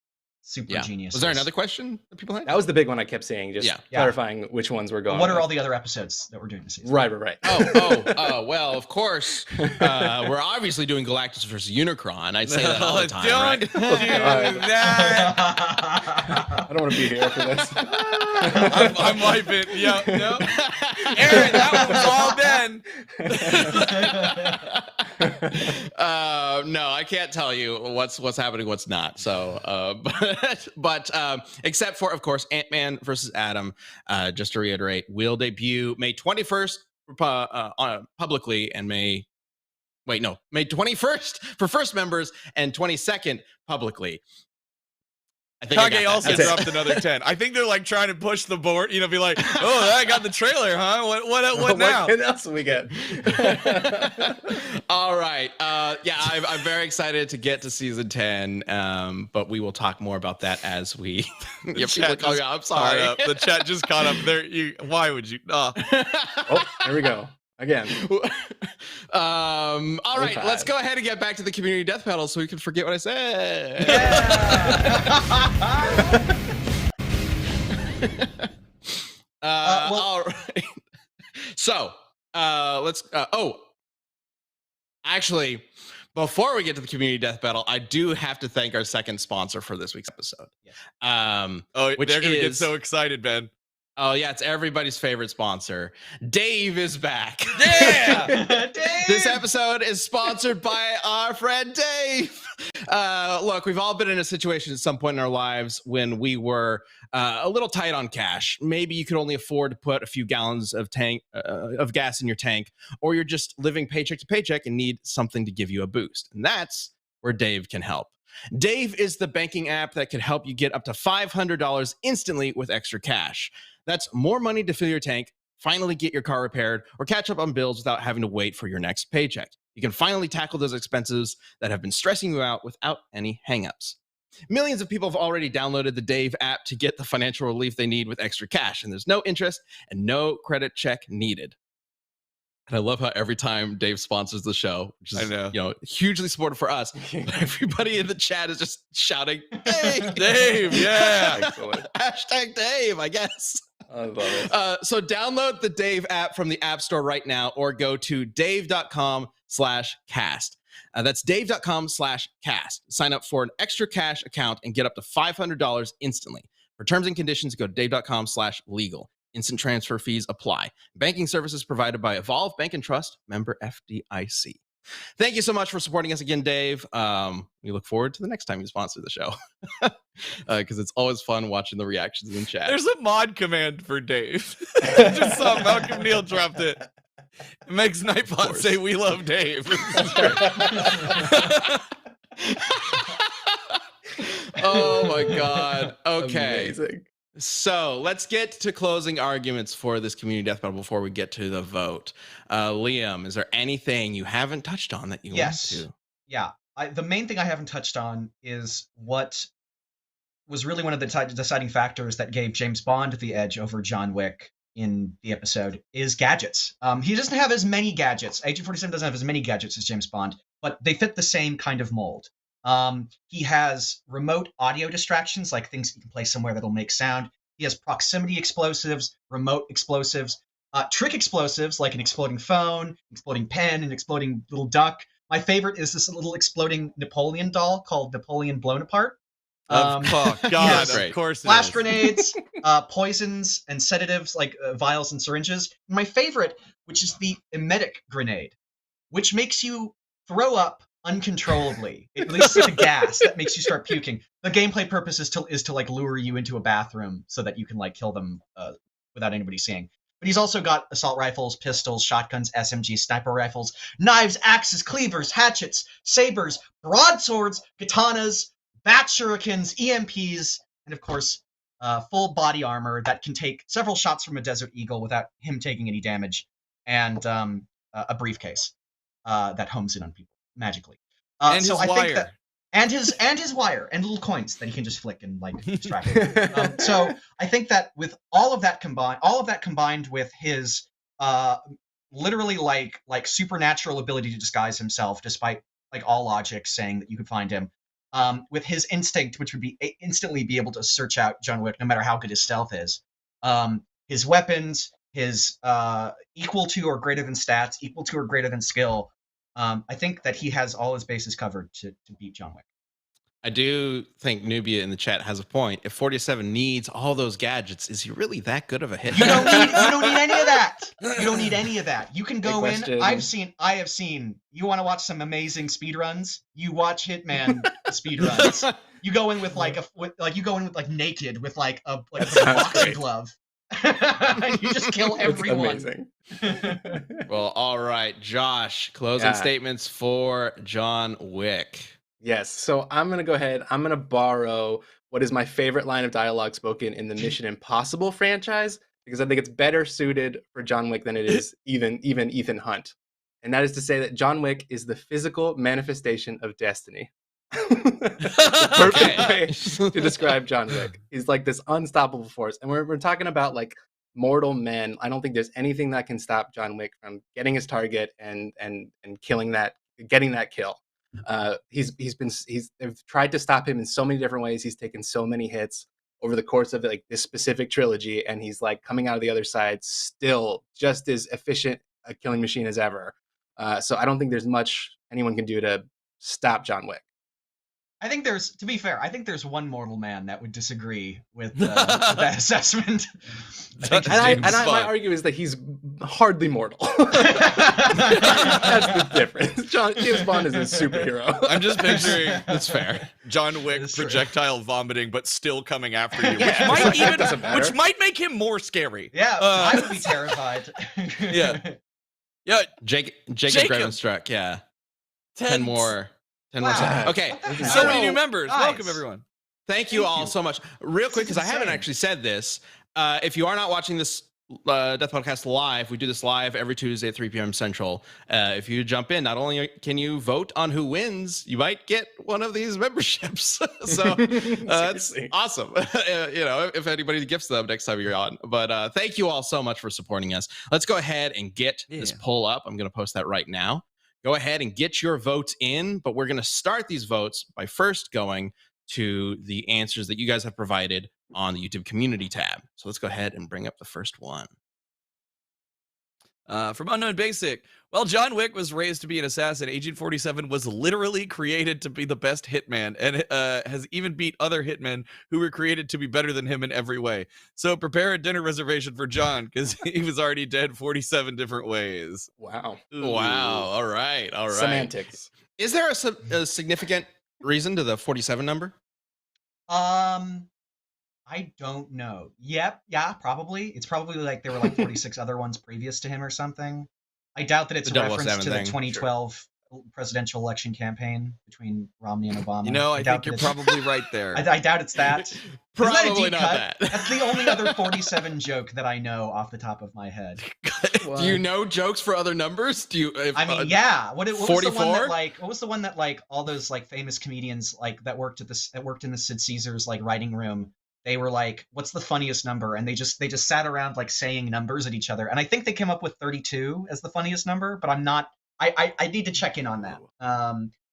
super Yeah. genius. Was there another question that people had? That was the big one I kept saying, just Yeah. clarifying which ones we're going What are with. all the other episodes that we're doing this season? Right. Well, of course, we're obviously doing Galactus versus Unicron. I say that all the time, right? Don't do that. I don't want to be here for this. I'm wiping. Yeah, no. Aaron, that was all Ben. No, I can't tell you what's happening, what's not. So, but except for, of course, Ant-Man versus Adam. Just to reiterate, will debut May 21st publicly, and May 21st for first members and 22nd publicly. I think I got Kage that. also That's it. dropped another 10. I think they're like trying to push the board, be like, oh, I got the trailer, huh? What now? What else do we get? All right. I'm very excited to get to season 10. But we will talk more about that as we. The chat just I'm sorry. caught up. The chat just caught up there. Why would you? Oh, here we go. Again. All right, five. let's go ahead and get back to the community death battle so we can forget what I said. All right. So let's. Actually, before we get to the community death battle, I do have to thank our second sponsor for this week's episode. Yes. Which they're gonna get is- so excited, Ben. Oh yeah, it's everybody's favorite sponsor. Dave is back. Yeah. Dave! This episode is sponsored by our friend Dave. Look, we've all been in a situation at some point in our lives when we were a little tight on cash. Maybe you could only afford to put a few gallons of gas in your tank, or you're just living paycheck to paycheck and need something to give you a boost. And that's where Dave can help. Dave is the banking app that can help you get up to $500 instantly with extra cash. That's more money to fill your tank, finally get your car repaired, or catch up on bills without having to wait for your next paycheck. You can finally tackle those expenses that have been stressing you out without any hangups. Millions of people have already downloaded the Dave app to get the financial relief they need with extra cash, and there's no interest and no credit check needed. And I love how every time Dave sponsors the show, which is I know. hugely supportive for us, everybody in the chat is just shouting, Dave, Dave, yeah. Excellent. hashtag Dave, I guess. I love it. So download the Dave app from the App Store right now, or go to dave.com/cast. That's dave.com/cast. Sign up for an extra cash account and get up to $500 instantly. For terms and conditions, go to dave.com/legal. Instant transfer fees apply. Banking services provided by Evolve Bank and Trust, member FDIC. Thank you so much for supporting us again, Dave. We look forward to the next time you sponsor the show, because it's always fun watching the reactions in chat. There's a mod command for Dave. I just saw Malcolm Neal dropped it. It makes Nightbot say, "We love Dave." Oh my God. Okay. Amazing. So let's get to closing arguments for this community death battle before we get to the vote. Liam, is there anything you haven't touched on that you Yes. want to? Yeah. The main thing I haven't touched on is what was really one of the deciding factors that gave James Bond the edge over John Wick in the episode is gadgets. He doesn't have as many gadgets. Agent 47 doesn't have as many gadgets as James Bond, but they fit the same kind of mold. He has remote audio distractions, like things you can place somewhere that'll make sound. He has proximity explosives, remote explosives, trick explosives, like an exploding phone, exploding pen, and exploding little duck. My favorite is this little exploding Napoleon doll called Napoleon Blown Apart. Oh God! yes. Of course, it Flash is. grenades, poisons, and sedatives like vials and syringes. And my favorite, which is the emetic grenade, which makes you throw up uncontrollably. It releases a gas that makes you start puking. The gameplay purpose is to like lure you into a bathroom so that you can like kill them without anybody seeing. But he's also got assault rifles, pistols, shotguns, SMGs, sniper rifles, knives, axes, cleavers, hatchets, sabers, broadswords, katanas, bat shurikens, EMPs, and of course, full body armor that can take several shots from a Desert Eagle without him taking any damage, and a briefcase that homes in on people magically. And so his I wire. think that, and his wire and little coins that he can just flick and like distract. So I think that with all of that combined with his literally like supernatural ability to disguise himself, despite like all logic saying that you could find him. With his instinct, which would be instantly be able to search out John Wick, no matter how good his stealth is. His weapons, his equal to or greater than stats, equal to or greater than skill. I think that he has all his bases covered to beat John Wick. I do think Nubia in the chat has a point. If 47 needs all those gadgets, is he really that good of a hitman? You don't need any of that. You don't need any of that. You can go in. I have seen. You want to watch some amazing speedruns? You watch Hitman speedruns. You go in with naked with like a boxing glove. And you just kill everyone. It's amazing. Well, all right, Josh, closing statements for John Wick. Yes, so I'm going to go ahead. I'm going to borrow what is my favorite line of dialogue spoken in the Mission Impossible franchise, because I think it's better suited for John Wick than it is even Ethan Hunt. And that is to say that John Wick is the physical manifestation of destiny. The perfect way to describe John Wick. He's like this unstoppable force. And we're talking about like mortal men. I don't think there's anything that can stop John Wick from getting his target and getting that kill. They've tried to stop him in so many different ways. He's taken so many hits over the course of like this specific trilogy, and he's like coming out of the other side still just as efficient a killing machine as ever. So I don't think there's much anyone can do to stop John Wick. I think to be fair, I think there's one mortal man that would disagree with that assessment. My argument is that he's hardly mortal. That's the difference. James Bond is a superhero. I'm just picturing That's fair. John Wick projectile vomiting, but still coming after you, Yeah. which might make him more scary. Yeah, I would be terrified. Yeah. Jacob Gravenstruck, yeah. 10 more. 10 more Wow. seconds. Okay. So many new members. Nice. Welcome, everyone. Thank you all so much. Real quick, because I haven't actually said this. If you are not watching this Death Podcast live, we do this live every Tuesday at 3 p.m. Central. If you jump in, not only can you vote on who wins, you might get one of these memberships. So that's awesome. If anybody gifts them next time you're on. But thank you all so much for supporting us. Let's go ahead and get this poll up. I'm going to post that right now. Go ahead and get your votes in, but we're going to start these votes by first going to the answers that you guys have provided on the YouTube community tab. So let's go ahead and bring up the first one. From Unknown Basic, while John Wick was raised to be an assassin, Agent 47 was literally created to be the best hitman and has even beat other hitmen who were created to be better than him in every way. So prepare a dinner reservation for John, because he was already dead 47 different ways. Wow. Ooh. Wow. All right. Semantics. Is there a significant reason to the 47 number? I don't know. Yep. Yeah, probably. It's probably like there were like 46 other ones previous to him or something. I doubt that it's a The reference to the thing. 2012 presidential election campaign between Romney and Obama. You know, I think you're probably right there. I doubt it's that. Isn't that a Probably deep not cut? that. That's the only other 47 joke that I know off the top of my head. Do you know jokes for other numbers? Do you? I mean, yeah. What was the one 44? that like? What was the one that like all those like famous comedians like that worked in the Sid Caesar's like writing room? They were like, "What's the funniest number?" And they just sat around like saying numbers at each other. And I think they came up with 32 as the funniest number, but I'm not. I need to check in on that.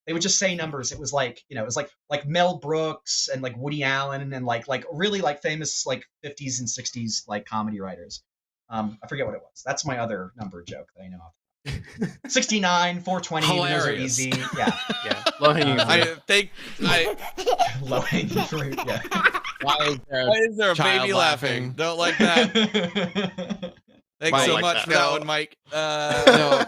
They would just say numbers. It was like, it was like Mel Brooks and like Woody Allen and like really like famous like 50s and 60s like comedy writers. I forget what it was. That's my other number joke that I know of. 69, 420. Those are easy. Yeah. Low hanging Low hanging fruit. Yeah. Why is there a child baby laughing? Don't like that. Thanks Mike, so like much that. for that No. one, Mike. No,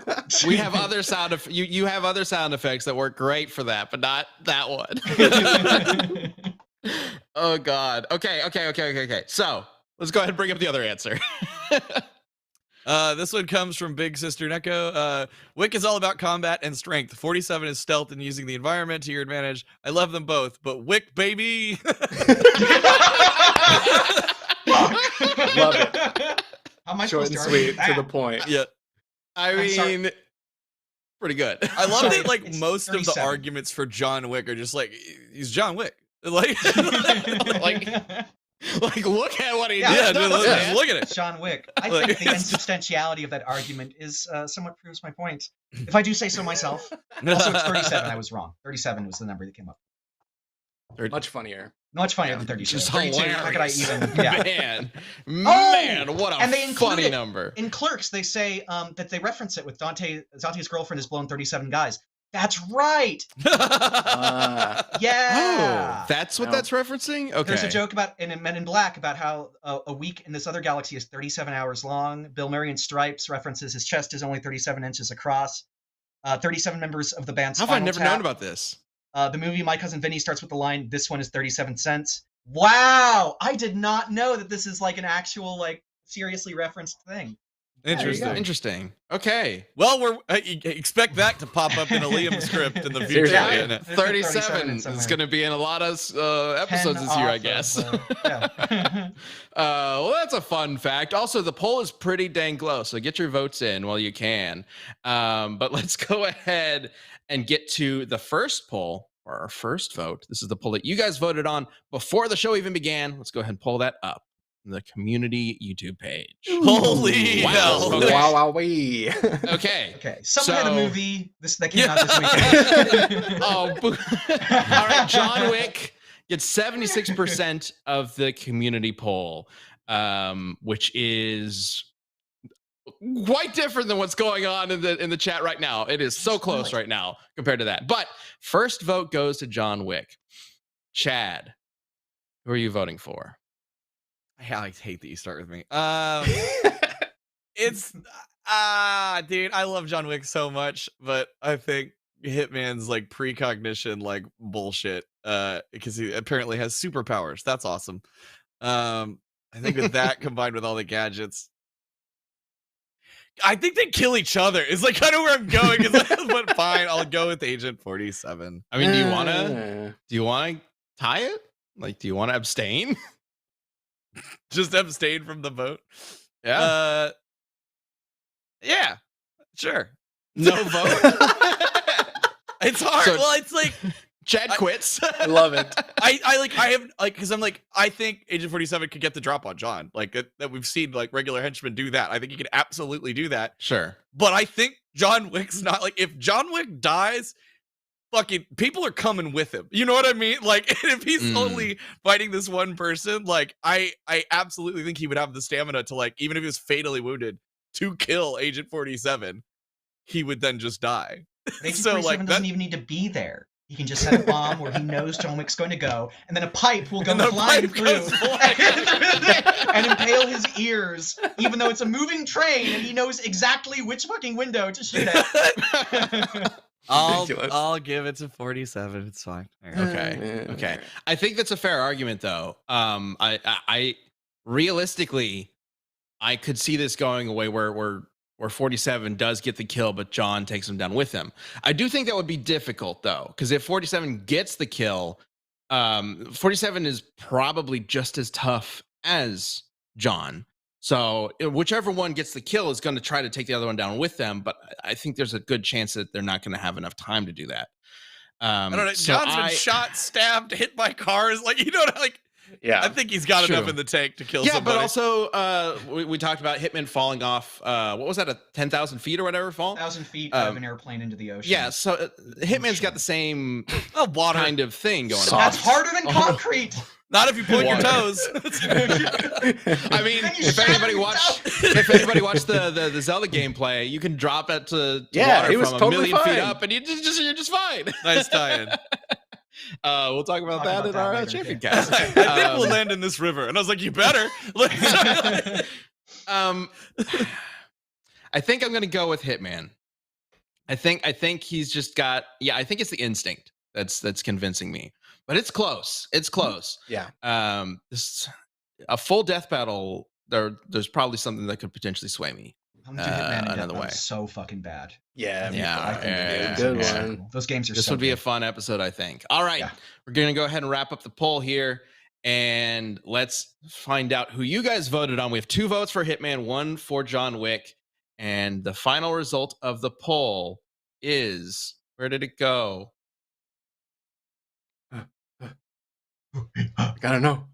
we have other you have other sound effects that work great for that, but not that one. Oh God. Okay. So let's go ahead and bring up the other answer. This one comes from Big Sister Neko. Wick is all about combat and strength. 47 is stealth and using the environment to your advantage. I love them both, but Wick, baby. Love it. How am I Short supposed and to argue sweet with to the that? point. Yeah. I sorry. mean, pretty good. I love Sorry, that like it's most of the 37. arguments for John Wick are just like, he's John Wick. Like, Like, Like, look at what he Yeah, did. dude, No, let's man. look at it. Sean Wick. I Like, think the insubstantiality of that argument is somewhat proves my point. If I do say so myself. Also, it's 37. I was wrong. 37 was the number that came up. Much funnier. Much funnier Yeah, than 32. just 32, how could I hilarious. even? Yeah. Man, what a and they include funny it number. In Clerks, they say that they reference it with Dante's girlfriend has blown 37 guys. That's right. Yeah. Oh, that's what No. that's referencing? Okay. There's a joke about in Men in Black about how a week in this other galaxy is 37 hours long. Bill Murray in Stripes references his chest is only 37 inches across. 37 members of the band How have I Spinal never Tap. known about this? The movie My Cousin Vinny starts with the line, "This one is 37 cents." Wow, I did not know that this is like an actual, like, seriously referenced thing. Interesting. Interesting. Okay. Well, we're expect that to pop up in a Liam script in the future. Seriously. isn't it? There's a 37 in is somewhere. going to be in a lot of episodes 10 this year, I off guess. of, yeah. Well, that's a fun fact. Also, the poll is pretty dang close, so get your votes in while you can. But let's go ahead and get to the first poll, or our first vote. This is the poll that you guys voted on before the show even began. Let's go ahead and pull that up on the community YouTube page. Holy Wow. hell! Okay. Wow, wee. Okay. Okay, some kind of So- movie that came out this weekend. Oh, all right. John Wick gets 76% of the community poll, which is quite different than what's going on in the chat right now. It is so close right now compared to that. But first vote goes to John Wick. Chad, who are you voting for? I hate that you start with me. It's dude, I love John Wick so much, but I think Hitman's like precognition, like bullshit. Because he apparently has superpowers. That's awesome. I think with that combined with all the gadgets, I think they kill each other. It's like kind of where I'm going. But fine, I'll go with Agent 47. I mean, do you want to tie it? Like, do you want to abstain? Just abstain from the vote. Yeah. Yeah, sure. No vote. It's hard. So- Well, it's like Chad quits. I love it. I have because I'm like, I think Agent 47 could get the drop on John, like that we've seen like regular henchmen do that. I think he could absolutely do that. Sure. But I think John Wick's not like, if John Wick dies, fucking people are coming with him. You know what I mean? Like, if he's only fighting this one person, like I absolutely think he would have the stamina to, like, even if he was fatally wounded, to kill Agent 47. He would then just die. Agent So, 47 like, doesn't that- even need to be there. He can just set a bomb where he knows John Wick's going to go, and then a pipe will go And the flying pipe through goes flying. and impale his ears, even though it's a moving train and he knows exactly which fucking window to shoot at. Ridiculous. I'll give it to 47. It's fine. All right. Okay. Okay. I think that's a fair argument, though. I realistically, I could see this going away where 47 does get the kill, but John takes him down with him. I do think that would be difficult, though, because if 47 gets the kill, 47 is probably just as tough as John. So whichever one gets the kill is going to try to take the other one down with them. But I think there's a good chance that they're not going to have enough time to do that. I don't know. So John's been shot, stabbed, hit by cars. Like, you know, like, Yeah. I think he's got True. enough in the tank to kill Yeah, somebody. but also we talked about Hitman falling off. What was that, a 10,000 feet or whatever fall? 1,000 feet out of an airplane into the ocean. Yeah, so Hitman's got the same Water. kind of thing going on. That's harder than concrete. Not if you point your Water. toes. I mean, Then you if shatter anybody watched the Zelda gameplay, you can drop it to Yeah, water he was from totally a million feet fine. up, and you're just fine. Nice tie-in. We'll talk about Talk that about in that our later, champion yeah. cast. I think we'll land in this river. And I was like, you better. Like, I think I'm gonna go with Hitman. I think he's just got, I think it's the instinct that's convincing me. But it's close. It's close. Yeah. This a full death battle, there's probably something that could potentially sway me. I'm gonna do Hitman and another Death way. Battle so fucking bad. Yeah. Yeah, I think yeah, good so one. cool. Those games are This so would be a good. fun episode, I think. All right. Yeah. We're going to go ahead and wrap up the poll here. And let's find out who you guys voted on. We have 2 votes for Hitman, 1 for John Wick. And the final result of the poll is, where did it go? I gotta know.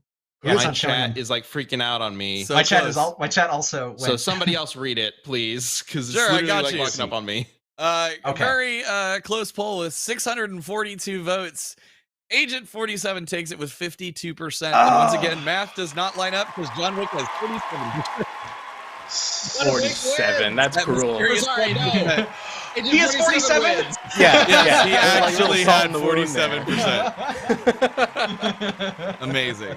Yeah, it's my not showing chat them. is like freaking out on me. So my chat is close. my chat also went. So somebody else read it, please, because it's Sure, I literally got like you. walking up on me. Okay. Very close poll with 642 votes. Agent 47 takes it with 52%. And once again, math does not line up because John Wick has 47%. 47. That's That cruel. mysterious Sorry, no. 1%. He has 47. wins. Yeah, Yes, he Like, actually salt had in the wound there. 47%. Amazing.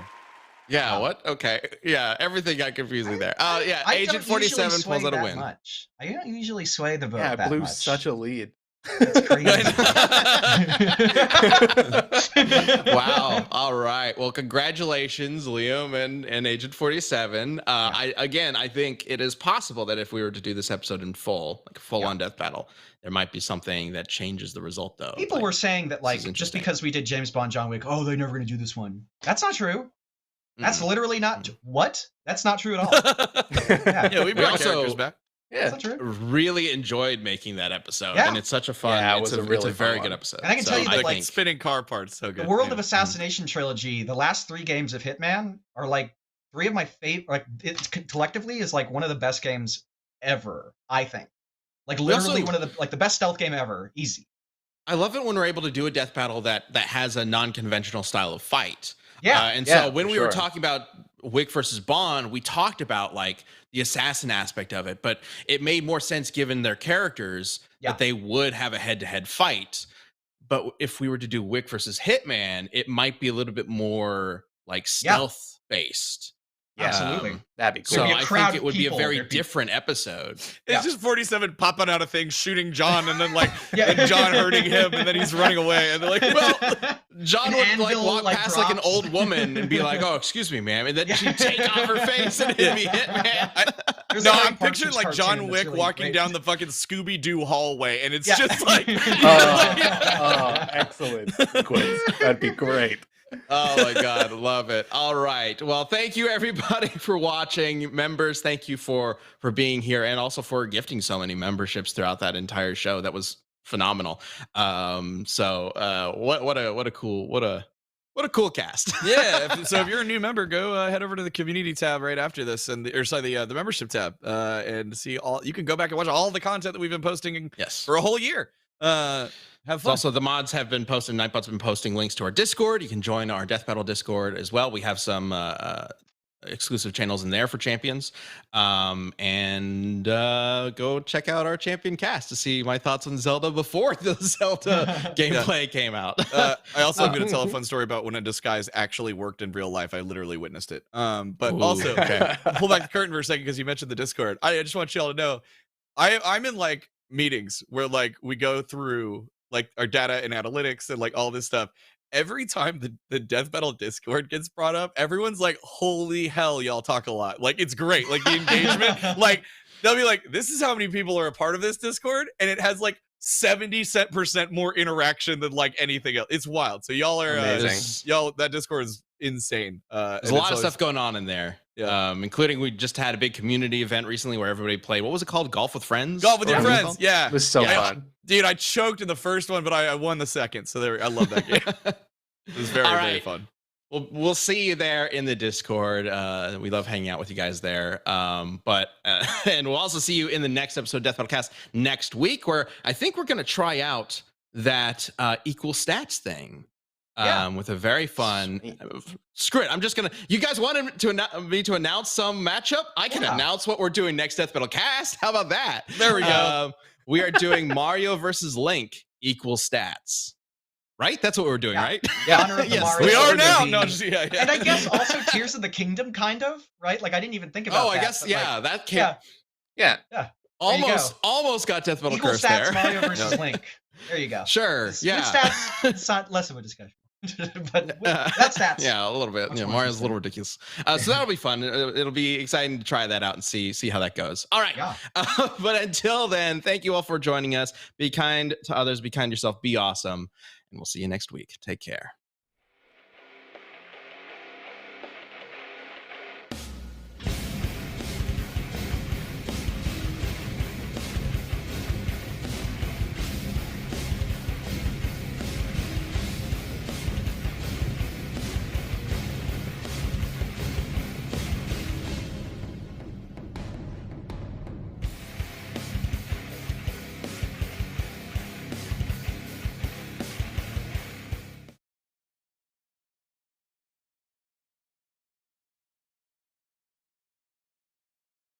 Yeah, Wow. what? Okay. Yeah, everything got confusing there. Yeah, I Agent don't usually 47 sway pulls out a that win. much. I don't usually sway the vote Yeah, that blew much. such a lead. It's crazy. Wow. All right. Well, congratulations, Liam and Agent 47. I think it is possible that if we were to do this episode in full, like a full-on death battle, there might be something that changes the result, though. People Like, were saying that, like, is just interesting. because we did James Bond, John Wick, oh, they're never going to do this one. That's not true. That's mm-mm. literally not. What? That's not true at all. Yeah, we brought also- characters back. That's Yeah. not true. really enjoyed making that episode, Yeah. and it's such a fun. Yeah, it it's was a it's really a very fun good one. episode. And I can tell you that, I like, think- spinning car parts, so good. The World Yeah. of Assassination trilogy, the last 3 games of Hitman are like 3 of my favorite. Like, it collectively is like one of the best games ever. I think, like, literally also- one of the best stealth game ever. Easy. I love it when we're able to do a death battle that has a non-conventional style of fight. Yeah. And Yeah, so when for we were sure. talking about Wick versus Bond, we talked about like the assassin aspect of it, but it made more sense given their characters Yeah. that they would have a head-to-head fight. But if we were to do Wick versus Hitman, it might be a little bit more like stealth based. Yeah. Absolutely. That'd be cool. So There'd be a I crowd think it of would be a people. very There'd be- different episode. It's Yeah. just 47 popping out of things, shooting John, and then like Yeah. and John hurting him, and then he's running away, and they're like, Well, John An would like anvil, walk like, past like an drops. old woman and be like, "Oh, excuse me, ma'am," and then Yeah. she'd take off her face and it'd be Hitman. There's no, a great I'm picturing Partridge like cartoon John that's Wick really walking great. down the fucking Scooby-Doo hallway, and it's Yeah. just like, Excellent sequence. That'd be great. Oh my God, love it. All right. Well, thank you everybody for watching. Members, thank you for being here and also for gifting so many memberships throughout that entire show. That was phenomenal. What a cool cast. yeah. So if you're a new member, go head over to the community tab right after this, and the membership tab, and see all. You can go back and watch all the content that we've been posting Yes. for a whole year. Have fun. Also, the mods have been posting. Nightbot's been posting links to our Discord. You can join our Death Battle Discord as well. We have some exclusive channels in there for champions. And go check out our champion cast to see my thoughts on Zelda before the Zelda gameplay came out. I also am going to tell a fun story about when a disguise actually worked in real life. I literally witnessed it. But Ooh, also, okay. pull back the curtain for a second because you mentioned the Discord. I just want y'all to know, I'm in like meetings where like we go through like our data and analytics and like all this stuff. Every time the Death Battle Discord gets brought up, everyone's like, holy hell, y'all talk a lot. Like, it's great. Like, the engagement, like, they'll be like, this is how many people are a part of this Discord, and it has like 70% more interaction than like anything else. It's wild. So y'all are Amazing. y'all, that Discord is insane. There's a lot of stuff going on in there. Yeah. Including we just had a big community event recently where everybody played. What was it called? Golf with Friends? Golf with Or your what was it friends. called? Yeah. It was so Yeah. fun. Dude, I choked in the first one, but I won the second. So I love that game. It was very, All very right. fun. Well, we'll see you there in the Discord. We love hanging out with you guys there. And we'll also see you in the next episode of Death Battle Cast next week, where I think we're going to try out that equal stats thing. Yeah. With a very fun. Screw it. I'm just gonna. You guys wanted me to announce some matchup? I can announce what we're doing next Death Battle Cast. How about that? There we go. We are doing Mario versus Link equal stats. Right? That's what we're doing, Yeah. right? Yeah, Honor of the Yes, Mario We are would now. be- No, just, yeah. And I guess also Tears of the Kingdom, kind of, right? Like, I didn't even think about Oh, that. I guess but, yeah. like, That came Yeah. you almost got Death Battle equal Curse stats there. Mario versus Link. There you go. Sure. With Yeah. stats, it's not less of a discussion. But that's stats. Yeah, a little bit. Much Yeah, more Mario's a little ridiculous. So that'll be fun. It'll be exciting to try that out and see how that goes. All right. Yeah. But until then, thank you all for joining us. Be kind to others. Be kind to yourself. Be awesome. And we'll see you next week. Take care.